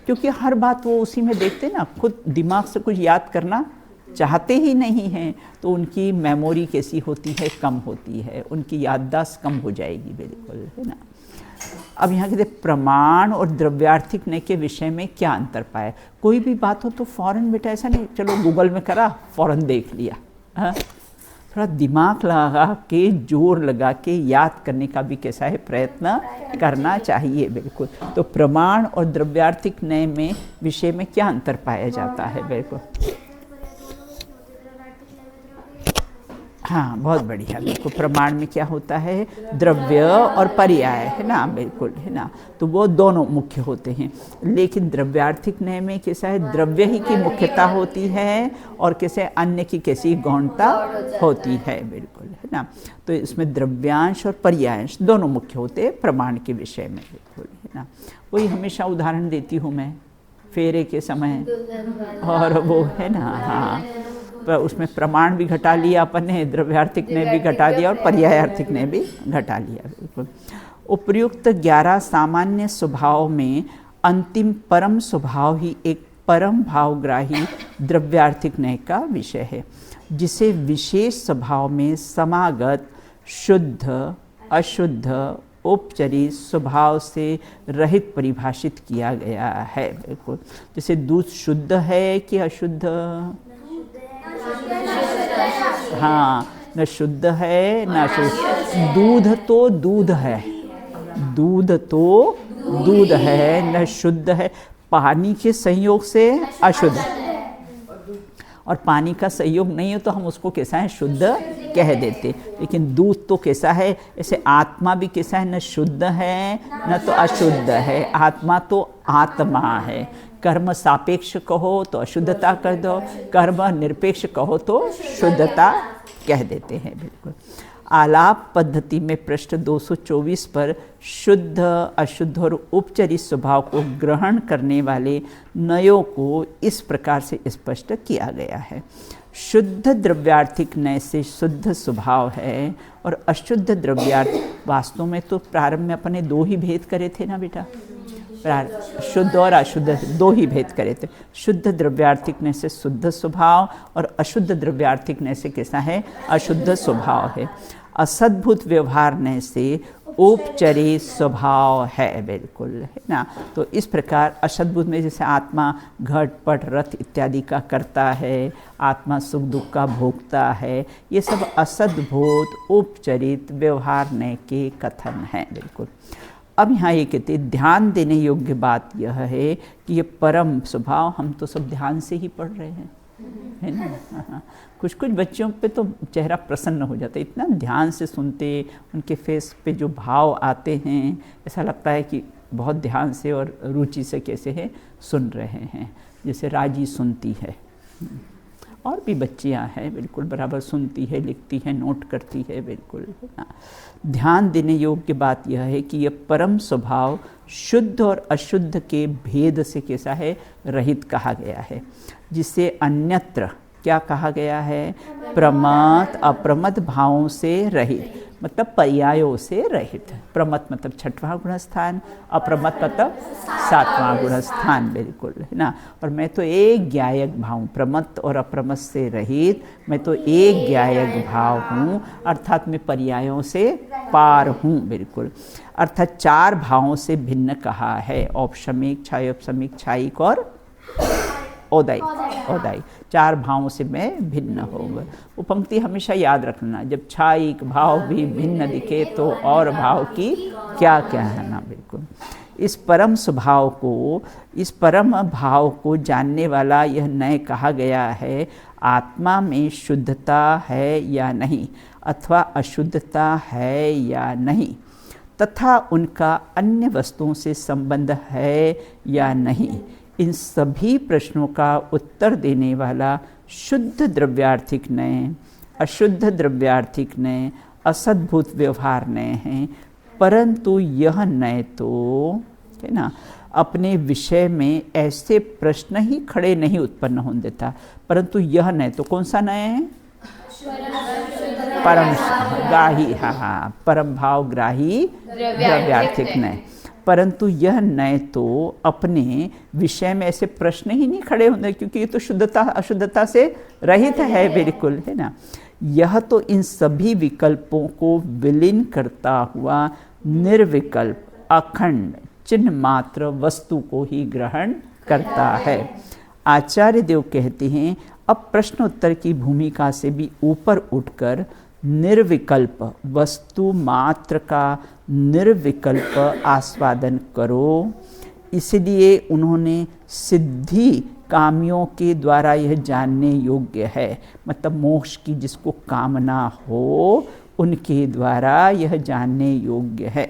B: क्योंकि हर बात वो उसी में देखते हैं ना, खुद दिमाग से कुछ याद करना चाहते ही नहीं हैं, तो उनकी मेमोरी कैसी होती है? कम होती है, उनकी याददाश्त कम हो जाएगी बिल्कुल, है ना। अब यहाँ कहते प्रमाण और द्रव्यार्थिक नय के विषय में क्या अंतर पाए? कोई भी बात हो तो फौरन बेटा ऐसा नहीं चलो गूगल में करा फौरन देख लिया, हाँ? थोड़ा दिमाग लगा के जोर लगा के याद करने का भी कैसा है? प्रयत्न करना चाहिए बिल्कुल। तो प्रमाण और द्रव्यार्थिक नय में विषय में क्या अंतर पाया जाता है बिल्कुल? हाँ, बहुत बढ़िया। बिल्कुल, प्रमाण में क्या होता है, द्रव्य और पर्याय, है ना, बिल्कुल, है ना, तो वो दोनों मुख्य होते हैं। लेकिन द्रव्यार्थिक न्याय में कैसा है, द्रव्य ही की मुख्यता होती है और कैसे अन्य की कैसी गौणता होती है, बिल्कुल, है ना। तो इसमें द्रव्यांश और पर्यायांश दोनों मुख्य होते हैं प्रमाण के विषय में, बिल्कुल, है ना। वही हमेशा उदाहरण देती हूँ मैं, फेरे के समय, और वो है ना, हाँ, पर उसमें प्रमाण भी घटा लिया अपन ने, द्रव्यार्थिक ने भी घटा लिया और पर्यायार्थिक ने भी घटा लिया, बिल्कुल। उपर्युक्त 11 सामान्य स्वभाव में अंतिम परम स्वभाव ही एक परम भावग्राही द्रव्यार्थिक न्याय का विषय है, जिसे विशेष स्वभाव में समागत शुद्ध अशुद्ध औपचारिक स्वभाव से रहित परिभाषित किया गया है, बिल्कुल। जैसे दूध शुद्ध है कि अशुद्ध, हाँ, न शुद्ध है न अशुद्ध। दूध तो दूध है, दूध तो दूध है, न शुद्ध है। पानी के संयोग से अशुद्ध, और पानी का संयोग नहीं हो तो हम उसको कैसा है, शुद्ध कह देते। लेकिन दूध तो कैसा है, ऐसे आत्मा भी कैसा है, न शुद्ध है न तो अशुद्ध है। आत्मा तो आत्मा है। कर्म सापेक्ष कहो तो अशुद्धता कर दो, कर्म निरपेक्ष कहो तो शुद्धता कह देते हैं, बिल्कुल। आलाप पद्धति में पृष्ठ 224 पर शुद्ध अशुद्ध और उपचारित स्वभाव को ग्रहण करने वाले नयों को इस प्रकार से स्पष्ट किया गया है। शुद्ध द्रव्यार्थिक नय से शुद्ध स्वभाव है और अशुद्ध द्रव्यार्थ, वास्तव में तो प्रारंभ में अपने दो ही भेद करे थे ना बेटा, शुद्ध और अशुद्ध दो ही भेद करे थे। शुद्ध द्रव्यार्थिक से शुद्ध स्वभाव और अशुद्ध द्रव्यार्थिक से कैसा है, अशुद्ध स्वभाव है। असद्भुत व्यवहार ने से औपचारिक स्वभाव है, बिल्कुल, है ना। तो इस प्रकार असद्भुत में जैसे आत्मा घट पट रथ इत्यादि का करता है, आत्मा सुख दुख का भोगता है, ये सब असद्भुत औपचारिक व्यवहार ने के कथन हैं, बिल्कुल। अब यहाँ ये कहते हैं, ध्यान देने योग्य बात यह है कि ये परम स्वभाव हम तो सब ध्यान से ही पढ़ रहे हैं, है ना। कुछ कुछ बच्चों पे तो चेहरा प्रसन्न हो जाता है, इतना ध्यान से सुनते, उनके फेस पे जो भाव आते हैं, ऐसा लगता है कि बहुत ध्यान से और रुचि से कैसे है सुन रहे हैं, जैसे राजी सुनती है। और भी बच्चियां हैं, बिल्कुल बराबर सुनती है, लिखती है, नोट करती है, बिल्कुल, है ना। ध्यान देने योग्य बात यह है कि यह परम स्वभाव शुद्ध और अशुद्ध के भेद से कैसा है, रहित कहा गया है, जिसे अन्यत्र क्या कहा गया है, प्रमत अप्रमत भावों से रहित, मतलब पर्यायों से रहित। प्रमत मतलब छठवां गुणस्थान, अप्रमत मतलब सातवां गुणस्थान, बिल्कुल, है ना। और मैं तो एक ज्ञायक भाव, प्रमत और अप्रमत से रहित, मैं तो एक ज्ञायक भाव हूँ, अर्थात मैं पर्यायों से पार हूँ, बिल्कुल। अर्थात चार भावों से भिन्न कहा है, औपशमिक, छायोपशमिक, छायिक और औदायिक, चार भावों से मैं भिन्न होगा। वो पंक्ति हमेशा याद रखना, जब छायिक भाव भी भिन्न दिखे तो और भाव की क्या कहना, बिल्कुल। इस परम स्वभाव को, इस परम भाव को जानने वाला यह नय कहा गया है, आत्मा में शुद्धता है या नहीं, अथवा अशुद्धता है या नहीं, तथा उनका अन्य वस्तुओं से संबंध है या नहीं। इन सभी प्रश्नों का उत्तर देने वाला शुद्ध द्रव्यार्थिक नय, अशुद्ध द्रव्यार्थिक नय, असद्भुत व्यवहार नय है। परंतु यह नय तो, है ना, अपने विषय में ऐसे प्रश्न ही खड़े नहीं उत्पन्न होने देता। परंतु यह नय तो कौन सा नय है, परम ग्राही, हाँ, परम भाव ग्राही द्रव्यार्थिक नय। परंतु यह नय तो अपने विषय में ऐसे प्रश्न ही नहीं खड़े होते, क्योंकि ये तो शुद्धता अशुद्धता से रहित है, बिल्कुल, है ना। यह तो इन सभी विकल्पों को विलीन करता हुआ निर्विकल्प अखंड चिन्ह मात्र वस्तु को ही ग्रहण करता है। आचार्य देव कहते हैं, अब प्रश्न उत्तर की भूमिका से भी ऊपर उठकर निर्विकल्प वस्तु मात्र का निर्विकल्प आस्वादन करो। इसलिए उन्होंने सिद्धि कामियों के द्वारा यह जानने योग्य है, मतलब मोक्ष की जिसको कामना हो उनके द्वारा यह जानने योग्य है।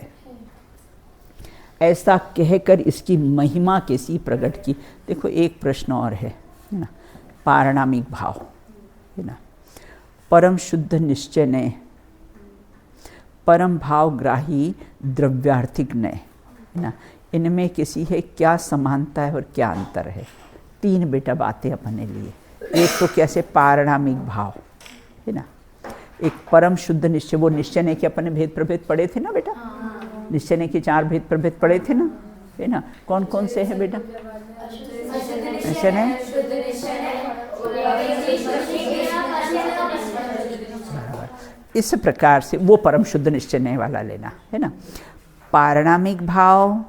B: ऐसा कहकर इसकी महिमा कैसी प्रकट की। देखो एक प्रश्न और है ना, पारणामिक भाव है ना, परम शुद्ध निश्चय नय, परम भाव ग्राही द्रव्यार्थिक नय, है ना, इनमें किसी है क्या समानता है और क्या अंतर है। तीन बेटा बातें अपने लिए। एक तो कैसे पारणामिक भाव है ना, एक परम शुद्ध निश्चय, वो निश्चय ने कि अपने भेद प्रभेद पढ़े थे ना बेटा, निश्चय ने कि 4 भेद प्रभेद पढ़े थे ना, है ना, कौन कौन से हैं बेटा? निश्चय ने, इस प्रकार से वो परम शुद्ध निश्चय नय वाला लेना है ना। पारणामिक भाव,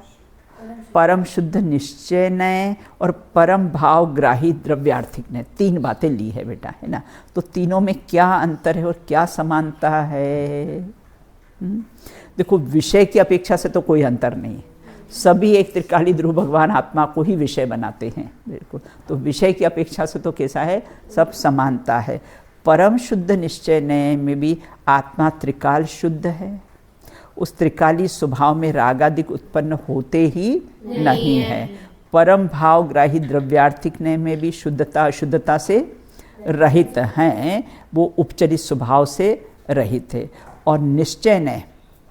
B: परम शुद्ध निश्चय नय और परम भाव ग्राही द्रव्यार्थिक नय, 3 बातें ली है बेटा, है ना। तो तीनों में क्या अंतर है और क्या समानता है? देखो विषय की अपेक्षा से तो कोई अंतर नहीं है, सभी एक त्रिकाली ध्रुव भगवान आत्मा को ही विषय बनाते हैं, बिल्कुल। तो विषय की अपेक्षा से तो कैसा है, सब समानता है। परम शुद्ध निश्चय नय में भी आत्मा त्रिकाल शुद्ध है, उस त्रिकाली स्वभाव में रागादिक उत्पन्न होते ही नहीं है। परम भाव ग्राही द्रव्यार्थिक नय में भी शुद्धता अशुद्धता से रहित हैं, वो उपचरित स्वभाव से रहित है। और निश्चय नय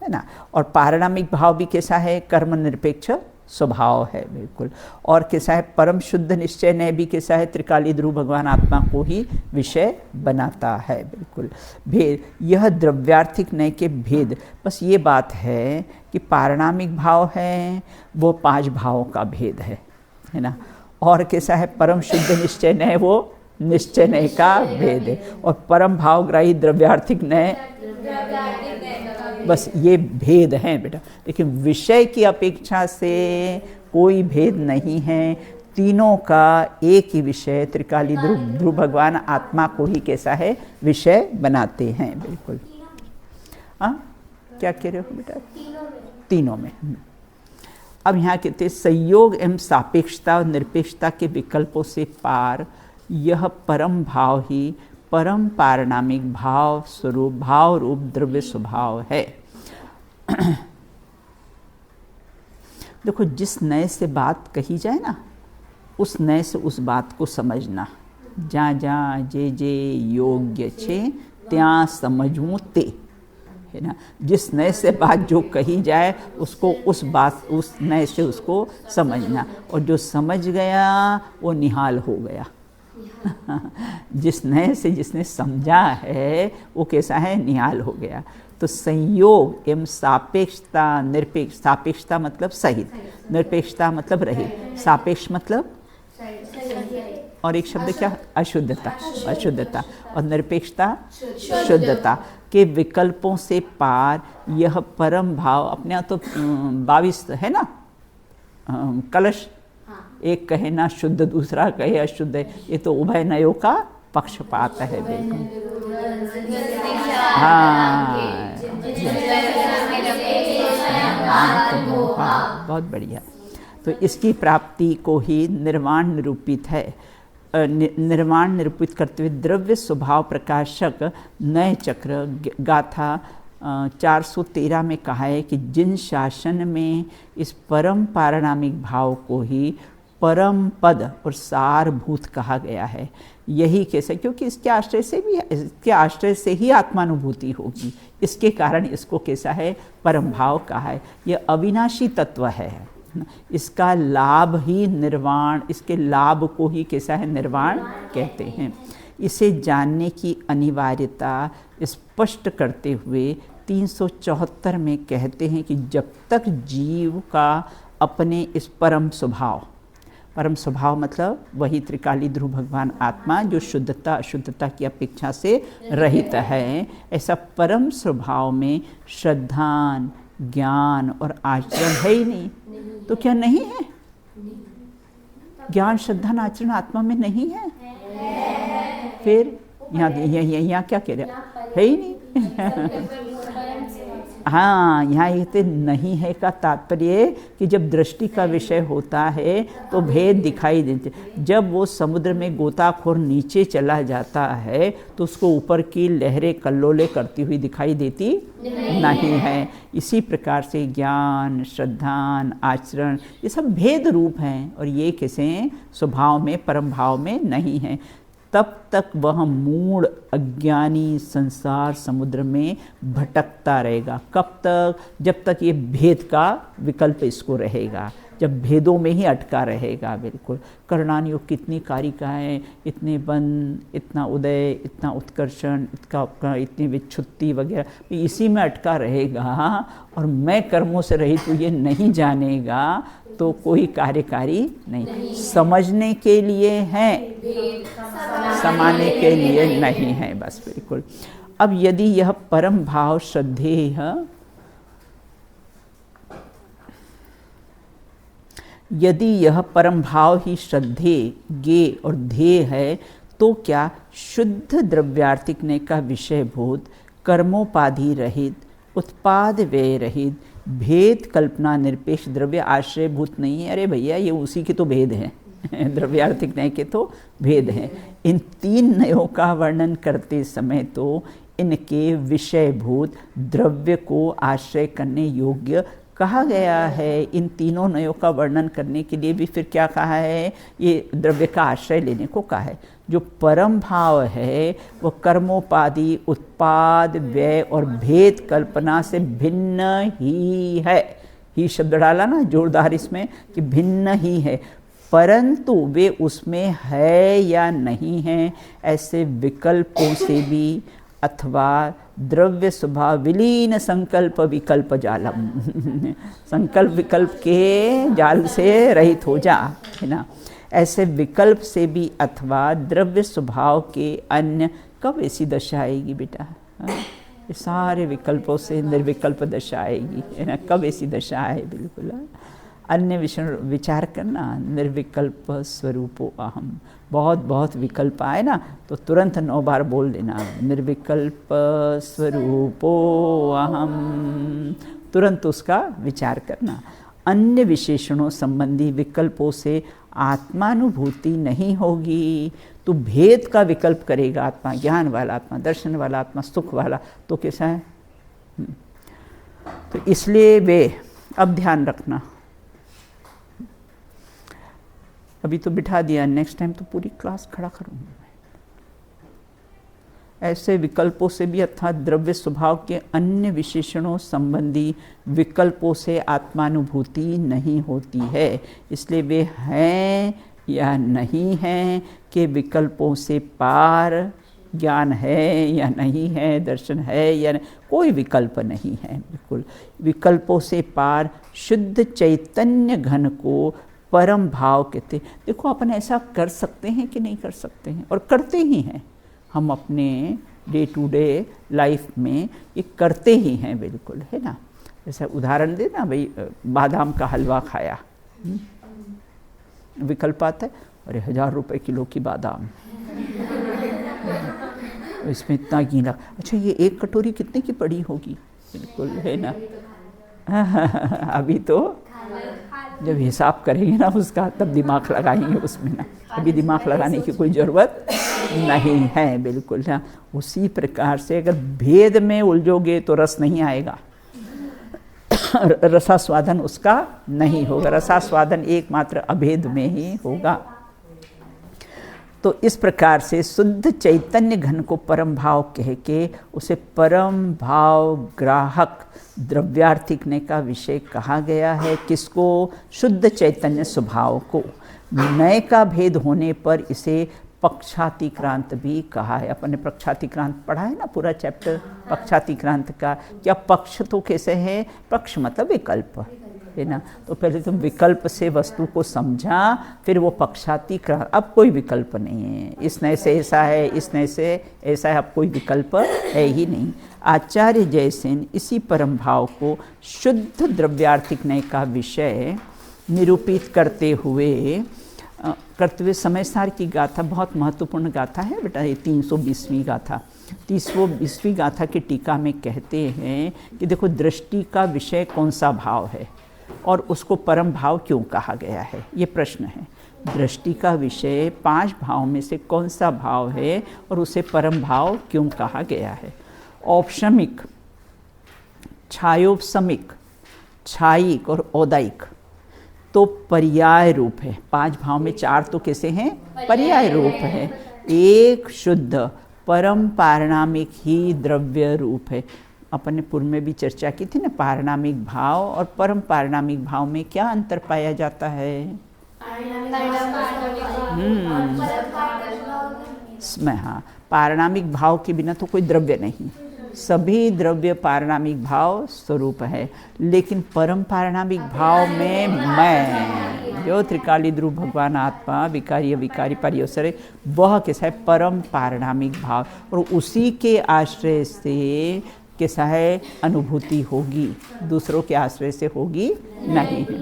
B: है ना, और पारणामिक भाव भी कैसा है, कर्म निरपेक्ष स्वभाव है, बिल्कुल। और कैसा है, परम शुद्ध निश्चय नय भी कैसा है, त्रिकाली ध्रुव भगवान आत्मा को ही विषय बनाता है, बिल्कुल। भेद, यह द्रव्यार्थिक नय के भेद, बस ये बात है कि पारणामिक भाव है वो 5 भावों का भेद है ना, और कैसा है, परम शुद्ध निश्चय नय वो निश्चय नय का भेद है, और परम भावग्राही द्रव्यार्थिक नय, बस ये भेद हैं बेटा। लेकिन विषय की अपेक्षा से कोई भेद नहीं है, तीनों का एक ही विषय त्रिकाली ध्रुव भगवान आत्मा को ही कैसा है, विषय बनाते हैं, बिल्कुल। हाँ क्या कह रहे हो बेटा? तीनों में। अब यहाँ कहते हैं संयोग एवं सापेक्षता और निरपेक्षता के विकल्पों से पार यह परम भाव ही परम पारणामिक भाव स्वरूप भाव रूप द्रव्य स्वभाव है। देखो जिस नय से बात कही जाए ना, उस नय से उस बात को समझना। जा जा जे जे योग्य छे त्या समझूं ते, है ना। जिस नय से बात जो कही जाए उसको उस बात उस नय से उसको समझना, और जो समझ गया वो निहाल हो गया। जिस नय से जिसने समझा है वो कैसा है, निहाल हो गया। तो संयोग एवं सापेक्षता निरपेक्ष, सापेक्षता मतलब सहित, निरपेक्षता मतलब रहित, सापेक्ष मतलब और एक शब्द क्या, अशुद्धता, अशुद्धता, और निरपेक्षता शुद्धता के विकल्पों से पार यह परम भाव। अपने यहाँ तो 22 है ना कलश, एक कहे ना शुद्ध दूसरा कहे अशुद्ध है, ये तो उभय नयों का पक्षपात है, बिल्कुल। हाँ बहुत बढ़िया। तो इसकी प्राप्ति को ही निर्वाण निरूपित है, निर्वाण निरूपित करते हुए द्रव्य स्वभाव प्रकाशक नए चक्र गाथा 413 में कहा है कि जिन शासन में इस परम पारणामिक भाव को ही परम पद और सारभूत कहा गया है, यही कैसे, क्योंकि इसके आश्रय से ही आत्मानुभूति होगी, इसके कारण इसको कैसा है, परम भाव कहा है। यह अविनाशी तत्व है, इसका लाभ ही निर्वाण, इसके लाभ को ही कैसा है, निर्वाण कहते हैं। इसे जानने की अनिवार्यता स्पष्ट करते हुए 374 में कहते हैं कि जब तक जीव का अपने इस परम स्वभाव मतलब वही त्रिकाली ध्रुव भगवान आत्मा जो शुद्धता अशुद्धता की अपेक्षा से रहित है, ऐसा परम स्वभाव में श्रद्धा, ज्ञान और आचरण है ही नहीं। तो क्या नहीं है? ज्ञान श्रद्धा आचरण आत्मा में नहीं है? फिर यहाँ क्या कह रहे, है ही नहीं। हाँ, यहाँ ये नहीं है का तात्पर्य कि जब दृष्टि का विषय होता है तो भेद दिखाई देते। जब वो समुद्र में गोताखोर नीचे चला जाता है तो उसको ऊपर की लहरें कल्लोले करती हुई दिखाई देती नहीं है। इसी प्रकार से ज्ञान, श्रद्धान, आचरण ये सब भेद रूप हैं और ये किसी स्वभाव में, परम भाव में नहीं है। तब तक वह मूढ़ अज्ञानी संसार समुद्र में भटकता रहेगा। कब तक? जब तक ये भेद का विकल्प इसको रहेगा, जब भेदों में ही अटका रहेगा। बिल्कुल कर्णानुयोग कितनी कारिकाएँ, इतने बंद, इतना उदय, इतना उत्कर्षण, इतनी विच्छुत्ति वगैरह, इसी में अटका रहेगा और मैं कर्मों से रहित हूँ ये नहीं जानेगा तो कोई कार्यकारी नहीं। समझने के लिए है, समाने के लिए नहीं है, बस बिल्कुल। अब यदि यह परम भाव श्रद्धेय, यदि यह परम भाव ही श्रद्धेय, ज्ञेय और ध्येय है तो क्या शुद्ध द्रव्यार्थिकने का विषयभूत, कर्मोपाधि रहित, उत्पाद व्यय रहित, भेद कल्पना निरपेक्ष द्रव्य आश्रयभूत नहीं है? अरे भैया ये उसी के तो भेद हैं द्रव्यार्थिक नय के तो भेद हैं। इन तीन नयों का वर्णन करते समय तो इनके विषयभूत द्रव्य को आश्रय करने योग्य कहा गया है। इन तीनों नयों का वर्णन करने के लिए भी फिर क्या कहा है? ये द्रव्य का आश्रय लेने को कहा है। जो परम भाव है वो कर्मोपाधि, उत्पाद, व्यय और भेद कल्पना से भिन्न ही है। ही शब्द डाला ना जोरदार इसमें कि भिन्न ही है, परंतु वे उसमें है या नहीं है ऐसे विकल्पों से भी अथवा द्रव्य स्वभाव विलीन संकल्प विकल्प जालम संकल्प विकल्प के जाल से रहित हो जा, है ना। ऐसे विकल्प से भी अथवा द्रव्य स्वभाव के अन्य, कब ऐसी दशा आएगी बेटा? ये सारे विकल्पों से निर्विकल्प दशा आएगी, है ना। कब ऐसी दशा आए? बिल्कुल अन्य विचार करना, निर्विकल्प स्वरूपो अहम। बहुत बहुत विकल्प आए ना तो तुरंत 9 बार बोल देना, निर्विकल्प स्वरूपो अहम, तुरंत उसका विचार करना। अन्य विशेषणों संबंधी विकल्पों से आत्मानुभूति नहीं होगी तो भेद का विकल्प करेगा आत्मा, ज्ञान वाला आत्मा, दर्शन वाला आत्मा, सुख वाला, तो कैसा है? तो इसलिए वे, अब ध्यान रखना, अभी तो बिठा दिया, नेक्स्ट टाइम तो पूरी क्लास खड़ा करूँगा। ऐसे विकल्पों से भी अर्थात द्रव्य स्वभाव के अन्य विशेषणों संबंधी विकल्पों से आत्मानुभूति नहीं होती है। इसलिए वे हैं या नहीं हैं के विकल्पों से पार ज्ञान है या नहीं है, दर्शन है या नहीं, कोई विकल्प नहीं है। बिल्कुल विकल्पों से पार शुद्ध चैतन्य घन को परम भाव कहते। देखो अपन ऐसा कर सकते हैं कि नहीं कर सकते हैं, और करते ही हैं। हम अपने डे टू डे लाइफ में ये करते ही हैं, बिल्कुल, है ना। जैसे उदाहरण दे ना भाई, बादाम का हलवा खाया, विकल्प आता है, अरे 1000 रुपए किलो की बादाम, इसमें इतना घी लगा, अच्छा ये एक कटोरी कितने की पड़ी होगी? बिल्कुल, है ना। अभी तो जब हिसाब करेंगे ना उसका तब दिमाग लगाएंगे उसमें ना, अभी दिमाग लगाने की कोई ज़रूरत नहीं है, बिल्कुल ना। उसी प्रकार से अगर भेद में उलझोगे तो रस नहीं आएगा, रसास्वादन उसका नहीं होगा। रसास्वादन एकमात्र अभेद में ही होगा। तो इस प्रकार से शुद्ध चैतन्य घन को परम भाव कह के उसे परम भाव ग्राहक द्रव्यार्थिकने का विषय कहा गया है। किसको? शुद्ध चैतन्य स्वभाव को। नय का भेद होने पर इसे पक्षातिक्रांत भी कहा है। अपन ने पक्षातिक्रांत पढ़ा है ना, पूरा चैप्टर पक्षातिक्रांत का। क्या पक्ष तो कैसे है? पक्ष मतलब विकल्प, है ना। तो पहले तुम विकल्प से वस्तु को समझा, फिर वो पक्षातिक्रांत। अब कोई विकल्प नहीं है, इस नय से ऐसा है, इस नय से ऐसा है, अब कोई विकल्प है ही नहीं। आचार्य जयसेन इसी परम भाव को शुद्ध द्रव्यार्थिक नय का विषय निरूपित करते हुए समय सार की गाथा बहुत महत्वपूर्ण गाथा है बेटा, ये 320वीं गाथा। 30वीं गाथा की टीका में कहते हैं कि देखो दृष्टि का विषय कौन सा भाव है और उसको परम भाव क्यों कहा गया है, ये प्रश्न है। दृष्टि का विषय 5 भाव में से कौन सा भाव है और उसे परम भाव क्यों कहा गया है। औपशमिक, छायोपशमिक, छायिक और औदायिक तो पर्याय रूप है। 5 भाव में 4 तो कैसे हैं, पर्याय रूप है। एक शुद्ध परम पारणामिक ही द्रव्य रूप है। अपन ने पूर्व में भी चर्चा की थी ना, पारणामिक भाव और परम पारणामिक भाव में क्या अंतर पाया जाता है। हाँ, पारणामिक भाव के बिना तो कोई द्रव्य नहीं, सभी द्रव्य पारणामिक भाव स्वरूप है। लेकिन परम पारणामिक भाव में मैं जो त्रिकाली ध्रुव भगवान आत्मा विकारी विकारी पर्यवसरे, वह कैसा है, परम पारणामिक भाव, और उसी के आश्रय से कैसा है, अनुभूति होगी, दूसरों के आश्रय से होगी नहीं है।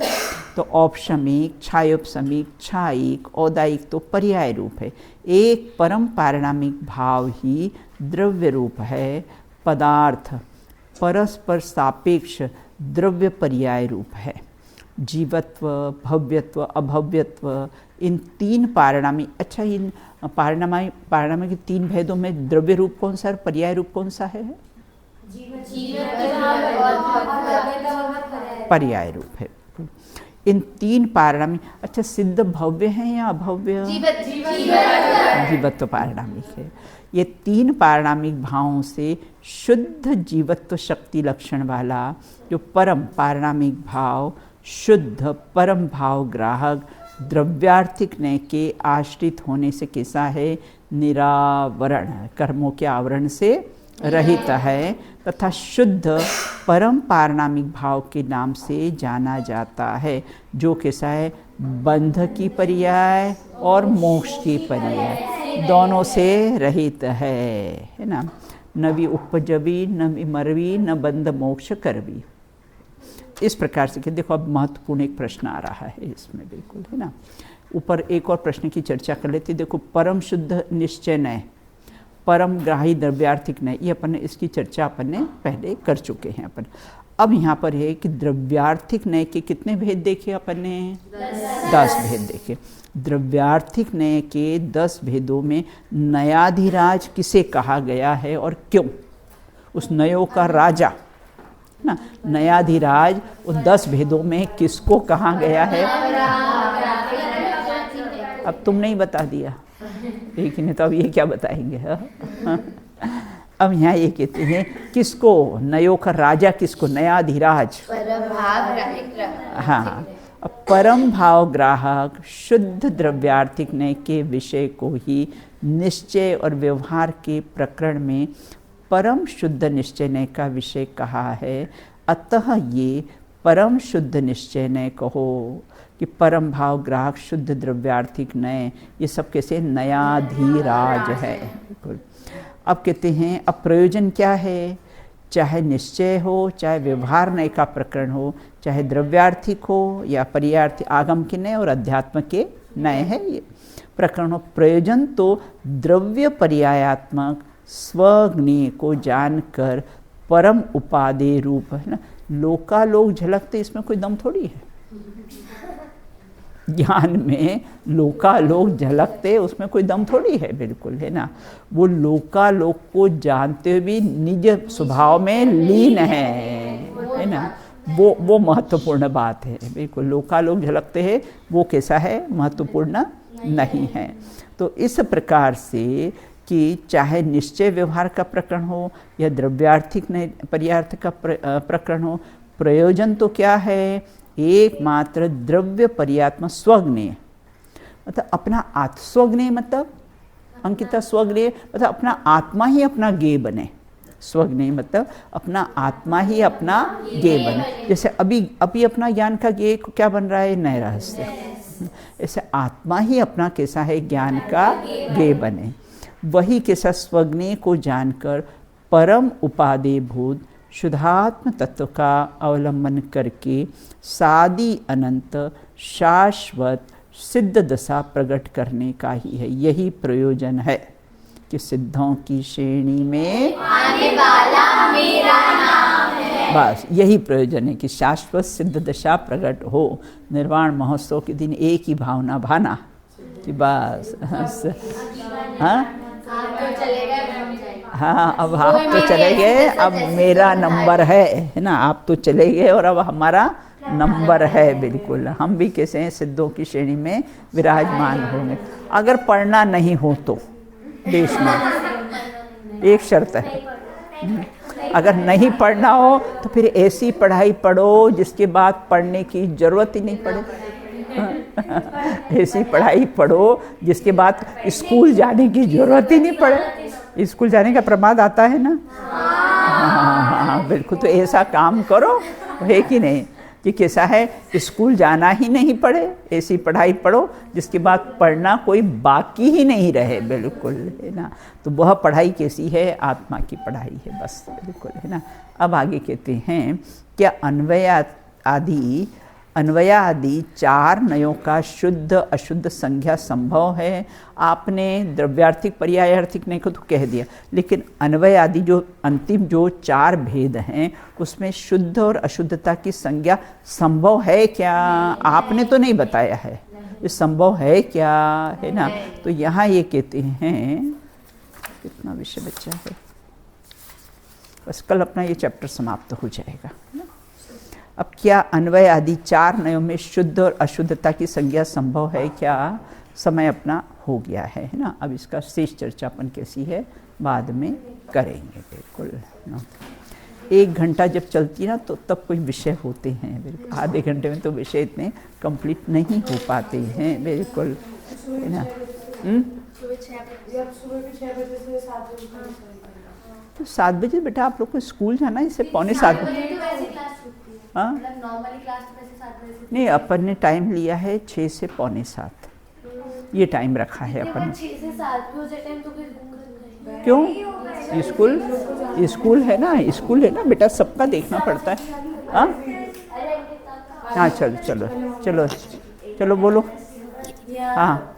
B: तो औपशमिक, छायोपशमिक, छायिक, औदायिक तो पर्याय रूप है। एक परम पारणामिक भाव ही द्रव्य रूप है। पदार्थ परस्पर सापेक्ष द्रव्य पर्याय रूप है। जीवत्व, भव्यत्व, अभव्यत्व, इन 3 पारणामिक, अच्छा इन पारणामिक के 3 भेदों में द्रव्य रूप कौन सा, पर्याय रूप कौन सा है? पर्याय रूप है। इन 3 पारणामिक, अच्छा सिद्ध भव्य हैं या अभव्य? जीवत्व पारणामिक है। ये 3 पारणामिक भावों से शुद्ध जीवत्व शक्ति लक्षण वाला जो परम पारणामिक भाव, शुद्ध परम भाव ग्राहक द्रव्यार्थिक नय के आश्रित होने से कैसा है, निरावरण, कर्मों के आवरण से रहित है, तथा शुद्ध परम पारणामिक भाव के नाम से जाना जाता है, जो कैसा है, बंध की पर्याय और मोक्ष की पर्याय दोनों से रहित है ना। न भी उपजवी, न भी मरवी, न बंध मोक्ष करवी। इस प्रकार से कि देखो अब महत्वपूर्ण एक प्रश्न आ रहा है इसमें, बिल्कुल है ना। ऊपर एक और प्रश्न की चर्चा कर लेते। देखो परम शुद्ध निश्चय नय, परम ग्राही द्रव्यार्थिक नय, ये अपन ने इसकी चर्चा अपन ने पहले कर चुके हैं अपन। अब यहाँ पर है कि द्रव्यार्थिक नय के कितने भेद देखे अपन ने? 10 भेद देखे। द्रव्यार्थिक नय के 10 भेदों में नयाधिराज किसे कहा गया है और क्यों? उस नयों का राजा ना, नयाधिराज उन 10 भेदों में किसको कहा गया है? अब तुम नहीं बता दिया, एक ने तो अब ये क्या बताएंगे? अब यहाँ ये कहते हैं किसको, नयों का राजा किसको? नयाधिराज। हाँ, अब परम भाव ग्राहक शुद्ध द्रव्यार्थिक नय के विषय को ही निश्चय और व्यवहार के प्रकरण में परम शुद्ध निश्चय नय का विषय कहा है। अतः ये परम शुद्ध निश्चय नय कहो कि परम भाव ग्राहक शुद्ध द्रव्यार्थिक नय, ये सब कैसे नयाधिराज है। अब कहते हैं अब प्रयोजन क्या है? चाहे निश्चय हो, चाहे व्यवहार नय का प्रकरण हो, चाहे द्रव्यार्थिक हो या पर्यार्थी, आगम के नय और अध्यात्म के नय है ये प्रकरण हो। प्रयोजन तो द्रव्य पर्यायात्मक स्वज्ञेय को जानकर परम उपादेय रूप है ना। लोकालोक झलकते, इसमें कोई दम थोड़ी है। ज्ञान में लोकालोक झलकते, उसमें कोई दम थोड़ी है, बिल्कुल है ना। वो लोकालोक को जानते हुए भी निज स्वभाव में लीन है ना। वो महत्वपूर्ण बात है, बिल्कुल। लोकालोक झलकते हैं, वो कैसा है? महत्वपूर्ण नहीं है। तो इस प्रकार से कि चाहे निश्चय व्यवहार का प्रकरण हो या द्रव्यार्थिक पर्यार्थ का प्रकरण हो, प्रयोजन तो क्या है? एकमात्र द्रव्य पर्यात्म स्वज्ञेय, मतलब अपना स्वज्ञेय, मतलब अंकिता स्वज्ञेय मतलब अपना आत्मा ही अपना ज्ञेय बने। स्वज्ञेय मतलब अपना आत्मा ही अपना ज्ञेय बने। जैसे अभी अपना ज्ञान का ज्ञेय क्या बन रहा है? नए रहस्य। ऐसे आत्मा ही अपना कैसा है? ज्ञान का ज्ञेय बने। वही कैसा स्वज्ञेय को जानकर परम उपादेय भूत शुद्धात्म तत्व का अवलंबन करके सादी अनंत शाश्वत सिद्ध दशा प्रकट करने का ही है, यही प्रयोजन है। कि सिद्धों की श्रेणी में
A: आने वाला मेरा नाम है।
B: बस यही प्रयोजन है कि शाश्वत सिद्ध दशा प्रकट हो। निर्वाण महोत्सव के दिन एक ही भावना भाना कि बस हाँ हाँ, अब आप तो चले गए, अब मेरा नंबर है ना, आप तो चले गए और अब हमारा नंबर है। बिल्कुल हम भी कैसे हैं, सिद्धों की श्रेणी में विराजमान होंगे। अगर पढ़ना नहीं हो तो देश में एक शर्त है, अगर नहीं पढ़ना हो तो फिर ऐसी पढ़ाई पढ़ो जिसके बाद पढ़ने की जरूरत ही नहीं पड़े। ऐसी पढ़ाई पढ़ो जिसके बाद स्कूल जाने की जरूरत ही नहीं पड़े। स्कूल जाने का प्रमाद आता है ना। हाँ बिल्कुल, तो ऐसा काम करो, है कि नहीं, कि कैसा है, स्कूल जाना ही नहीं पड़े, ऐसी पढ़ाई पढ़ो जिसके बाद पढ़ना कोई बाकी ही नहीं रहे। बिल्कुल है ना। तो वह पढ़ाई कैसी है, आत्मा की पढ़ाई है बस। बिल्कुल है ना। अब आगे कहते हैं क्या अन्वय आदि 4 नयों का शुद्ध अशुद्ध संज्ञा संभव है। आपने द्रव्यार्थिक पर्यायार्थिक ने को तो कह दिया, लेकिन अन्वय आदि जो अंतिम जो 4 भेद हैं उसमें शुद्ध और अशुद्धता की संज्ञा संभव है क्या, आपने तो नहीं बताया है, ये संभव है क्या, है ना। तो यहाँ ये कहते हैं, कितना विषय बचा है, बस कल अपना ये चैप्टर समाप्त हो जाएगा। अब क्या अन्वय आदि 4 नयों में शुद्ध और अशुद्धता की संज्ञा संभव है क्या, समय अपना हो गया है ना। अब इसका शेष चर्चा अपन कैसी है बाद में करेंगे। बिल्कुल 1 घंटा जब चलती ना तो तब कोई विषय होते हैं, बिल्कुल आधे घंटे में तो विषय इतने कंप्लीट नहीं हो पाते हैं। बिल्कुल है ना। तो 7 बजे बेटा आप लोग को स्कूल जाना है, इससे 6:45 बजे। हाँ नहीं, अपन ने टाइम लिया है 6 से 6:45, ये टाइम रखा है अपन ने।
C: 6 से 7 भी हो जाए टाइम तो फिर
B: क्यों, स्कूल है ना, स्कूल है ना बेटा, सबका देखना पड़ता है। हाँ हाँ चलो चलो चलो चलो बोलो। हाँ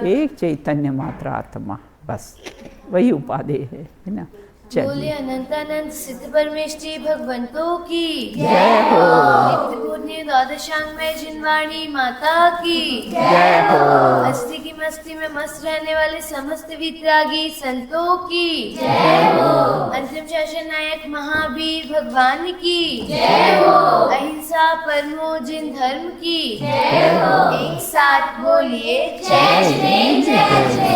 B: एक चैतन्य मात्र आत्मा, बस वही उपाधि है ना।
C: बोले अनंत अनंत सिद्ध परमेश्वरी भगवंतों की
B: जय हो।
C: नित्य पूज्य द्वादशांग में जिनवाणी माता की
B: जय हो।
C: हस्ती की मस्ती में मस्त रहने वाले समस्त वितरागी संतों की जय हो। अंतिम शासन नायक महावीर भगवान की जय हो। अहिंसा परमो जिन धर्म की जय हो। एक साथ बोलिए जय जय जय जय।